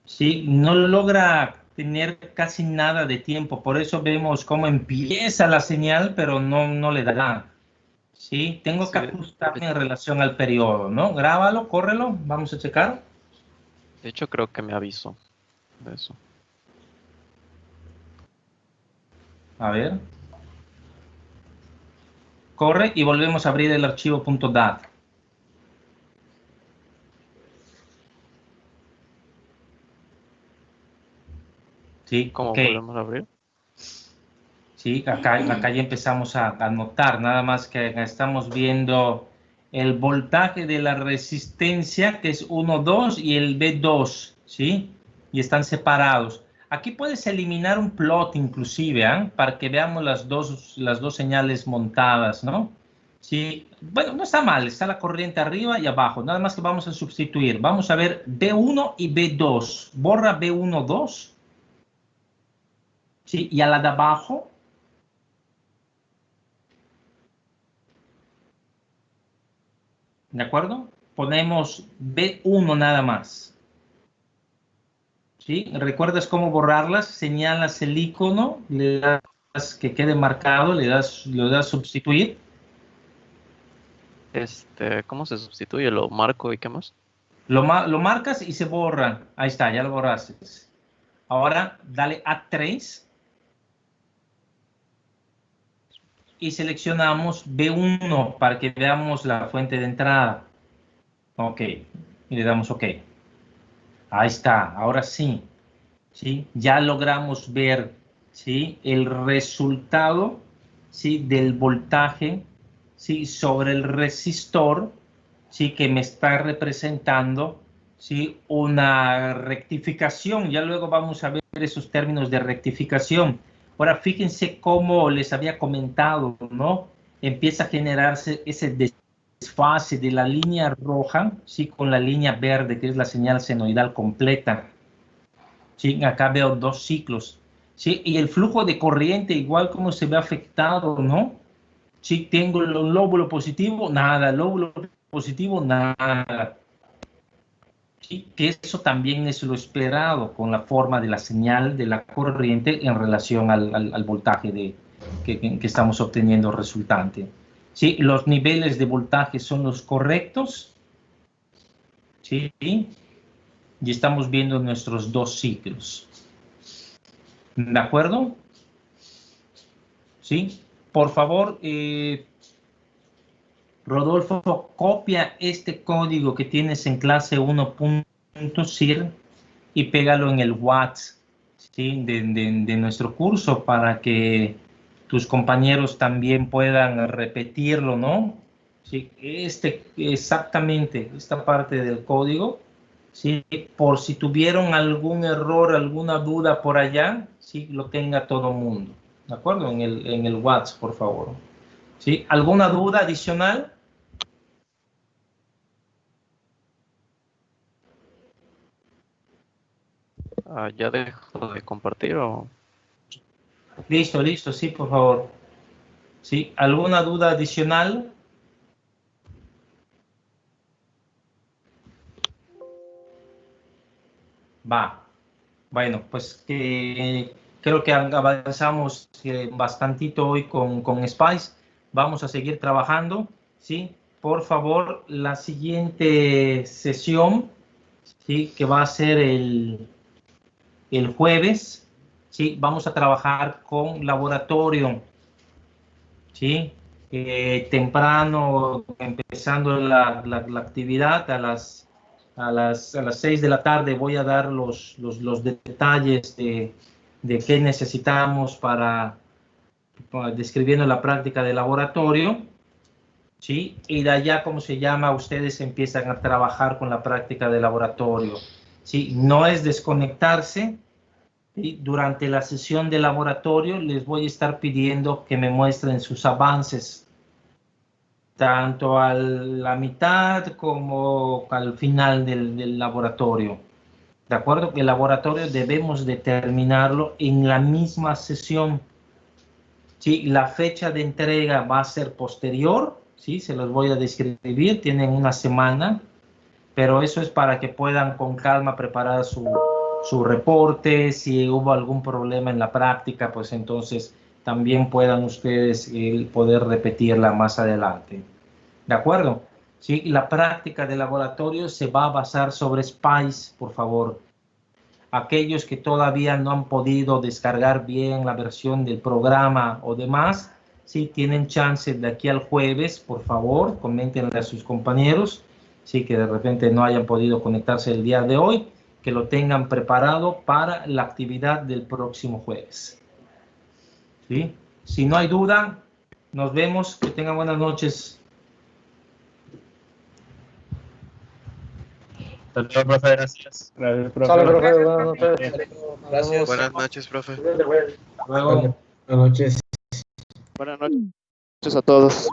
¿sí? No logra tener casi nada de tiempo, por eso vemos cómo empieza la señal, pero no le dará, ¿sí? Tengo que Sí, ajustarme en relación al periodo, ¿no? Grábalo, córrelo, vamos a checar. de hecho, creo que me avisó de eso. A ver. Corre y volvemos a abrir el archivo .dat. Sí, ¿Cómo ok. volvemos a abrir? Sí, acá ya empezamos a notar, nada más que acá estamos viendo el voltaje de la resistencia, que es 1,2 y el B2, ¿sí? Y están separados. Aquí puedes eliminar un plot inclusive, ¿eh? Para que veamos las dos señales montadas, ¿no? Sí, bueno, no está mal, está la corriente arriba y abajo, nada más que vamos a sustituir. Vamos a ver B1 y B2. Borra B1, 2. Sí, y a la de abajo. ¿De acuerdo? Ponemos B1 nada más. ¿Sí? ¿Recuerdas cómo borrarlas? Señalas el icono, le das que quede marcado, le das sustituir. ¿Cómo se sustituye? ¿Lo marco y qué más? Lo marcas y se borra. Ahí está, ya lo borraste. Ahora dale A3 y seleccionamos B1 para que veamos la fuente de entrada. Ok, y le damos OK. Ahí está, ahora sí. ¿Sí? Ya logramos ver, ¿sí? El resultado, ¿sí? Del voltaje, ¿sí? Sobre el resistor, ¿sí? Que me está representando, ¿sí? Una rectificación. Ya luego vamos a ver esos términos de rectificación. Ahora fíjense cómo les había comentado, ¿no? Empieza a generarse ese desfase de la línea roja, ¿sí? Con la línea verde, que es la señal senoidal completa. Sí, acá veo 2 ciclos. Sí, y el flujo de corriente, igual como se ve afectado, ¿no? Sí, tengo el lóbulo positivo, nada, lóbulo positivo, nada. Sí, que eso también es lo esperado con la forma de la señal de la corriente en relación al voltaje que estamos obteniendo resultante. Sí, los niveles de voltaje son los correctos. Sí, y estamos viendo nuestros 2 ciclos. ¿De acuerdo? ¿Sí? Por favor, Rodolfo, copia este código que tienes en clase 1.cir y pégalo en el WhatsApp, ¿sí? de nuestro curso para que tus compañeros también puedan repetirlo, ¿no? Sí, exactamente, esta parte del código, ¿sí? Por si tuvieron algún error, alguna duda por allá, sí, lo tenga todo el mundo. ¿De acuerdo? En el WhatsApp, por favor. ¿Sí? ¿Alguna duda adicional? ¿Ya dejo de compartir o...? Listo, listo, sí, por favor. ¿Sí? ¿Alguna duda adicional? Va. Bueno, pues creo que avanzamos bastantito hoy con Spice. Vamos a seguir trabajando, ¿sí? Por favor, la siguiente sesión, ¿sí? Que va a ser el jueves, ¿sí? Vamos a trabajar con laboratorio, ¿sí? Temprano, empezando la actividad a las 6 de la tarde, voy a dar los detalles de qué necesitamos para describiendo la práctica de laboratorio, ¿sí? Y de allá, ¿cómo se llama? Ustedes empiezan a trabajar con la práctica de laboratorio, ¿sí? No es desconectarse. ¿Sí? Durante la sesión de laboratorio les voy a estar pidiendo que me muestren sus avances, tanto a la mitad como al final del laboratorio. ¿De acuerdo? El laboratorio debemos determinarlo en la misma sesión. ¿Sí? La fecha de entrega va a ser posterior, ¿sí? Se los voy a describir, tienen una semana, pero eso es para que puedan con calma preparar su reporte. Si hubo algún problema en la práctica, pues entonces también puedan ustedes poder repetirla más adelante. ¿De acuerdo? ¿Sí? La práctica de laboratorio se va a basar sobre SPICE, por favor. Aquellos que todavía no han podido descargar bien la versión del programa o demás, si tienen chance de aquí al jueves, por favor, coméntenle a sus compañeros, sí, que de repente no hayan podido conectarse el día de hoy, que lo tengan preparado para la actividad del próximo jueves. ¿Sí? Si no hay duda, nos vemos. Que tengan buenas noches. Saludos, profe, gracias. Gracias, profe. Sale, profe, buenas noches. Gracias. Buenas noches, profe. Luego. Buenas noches. Buenas noches a todos.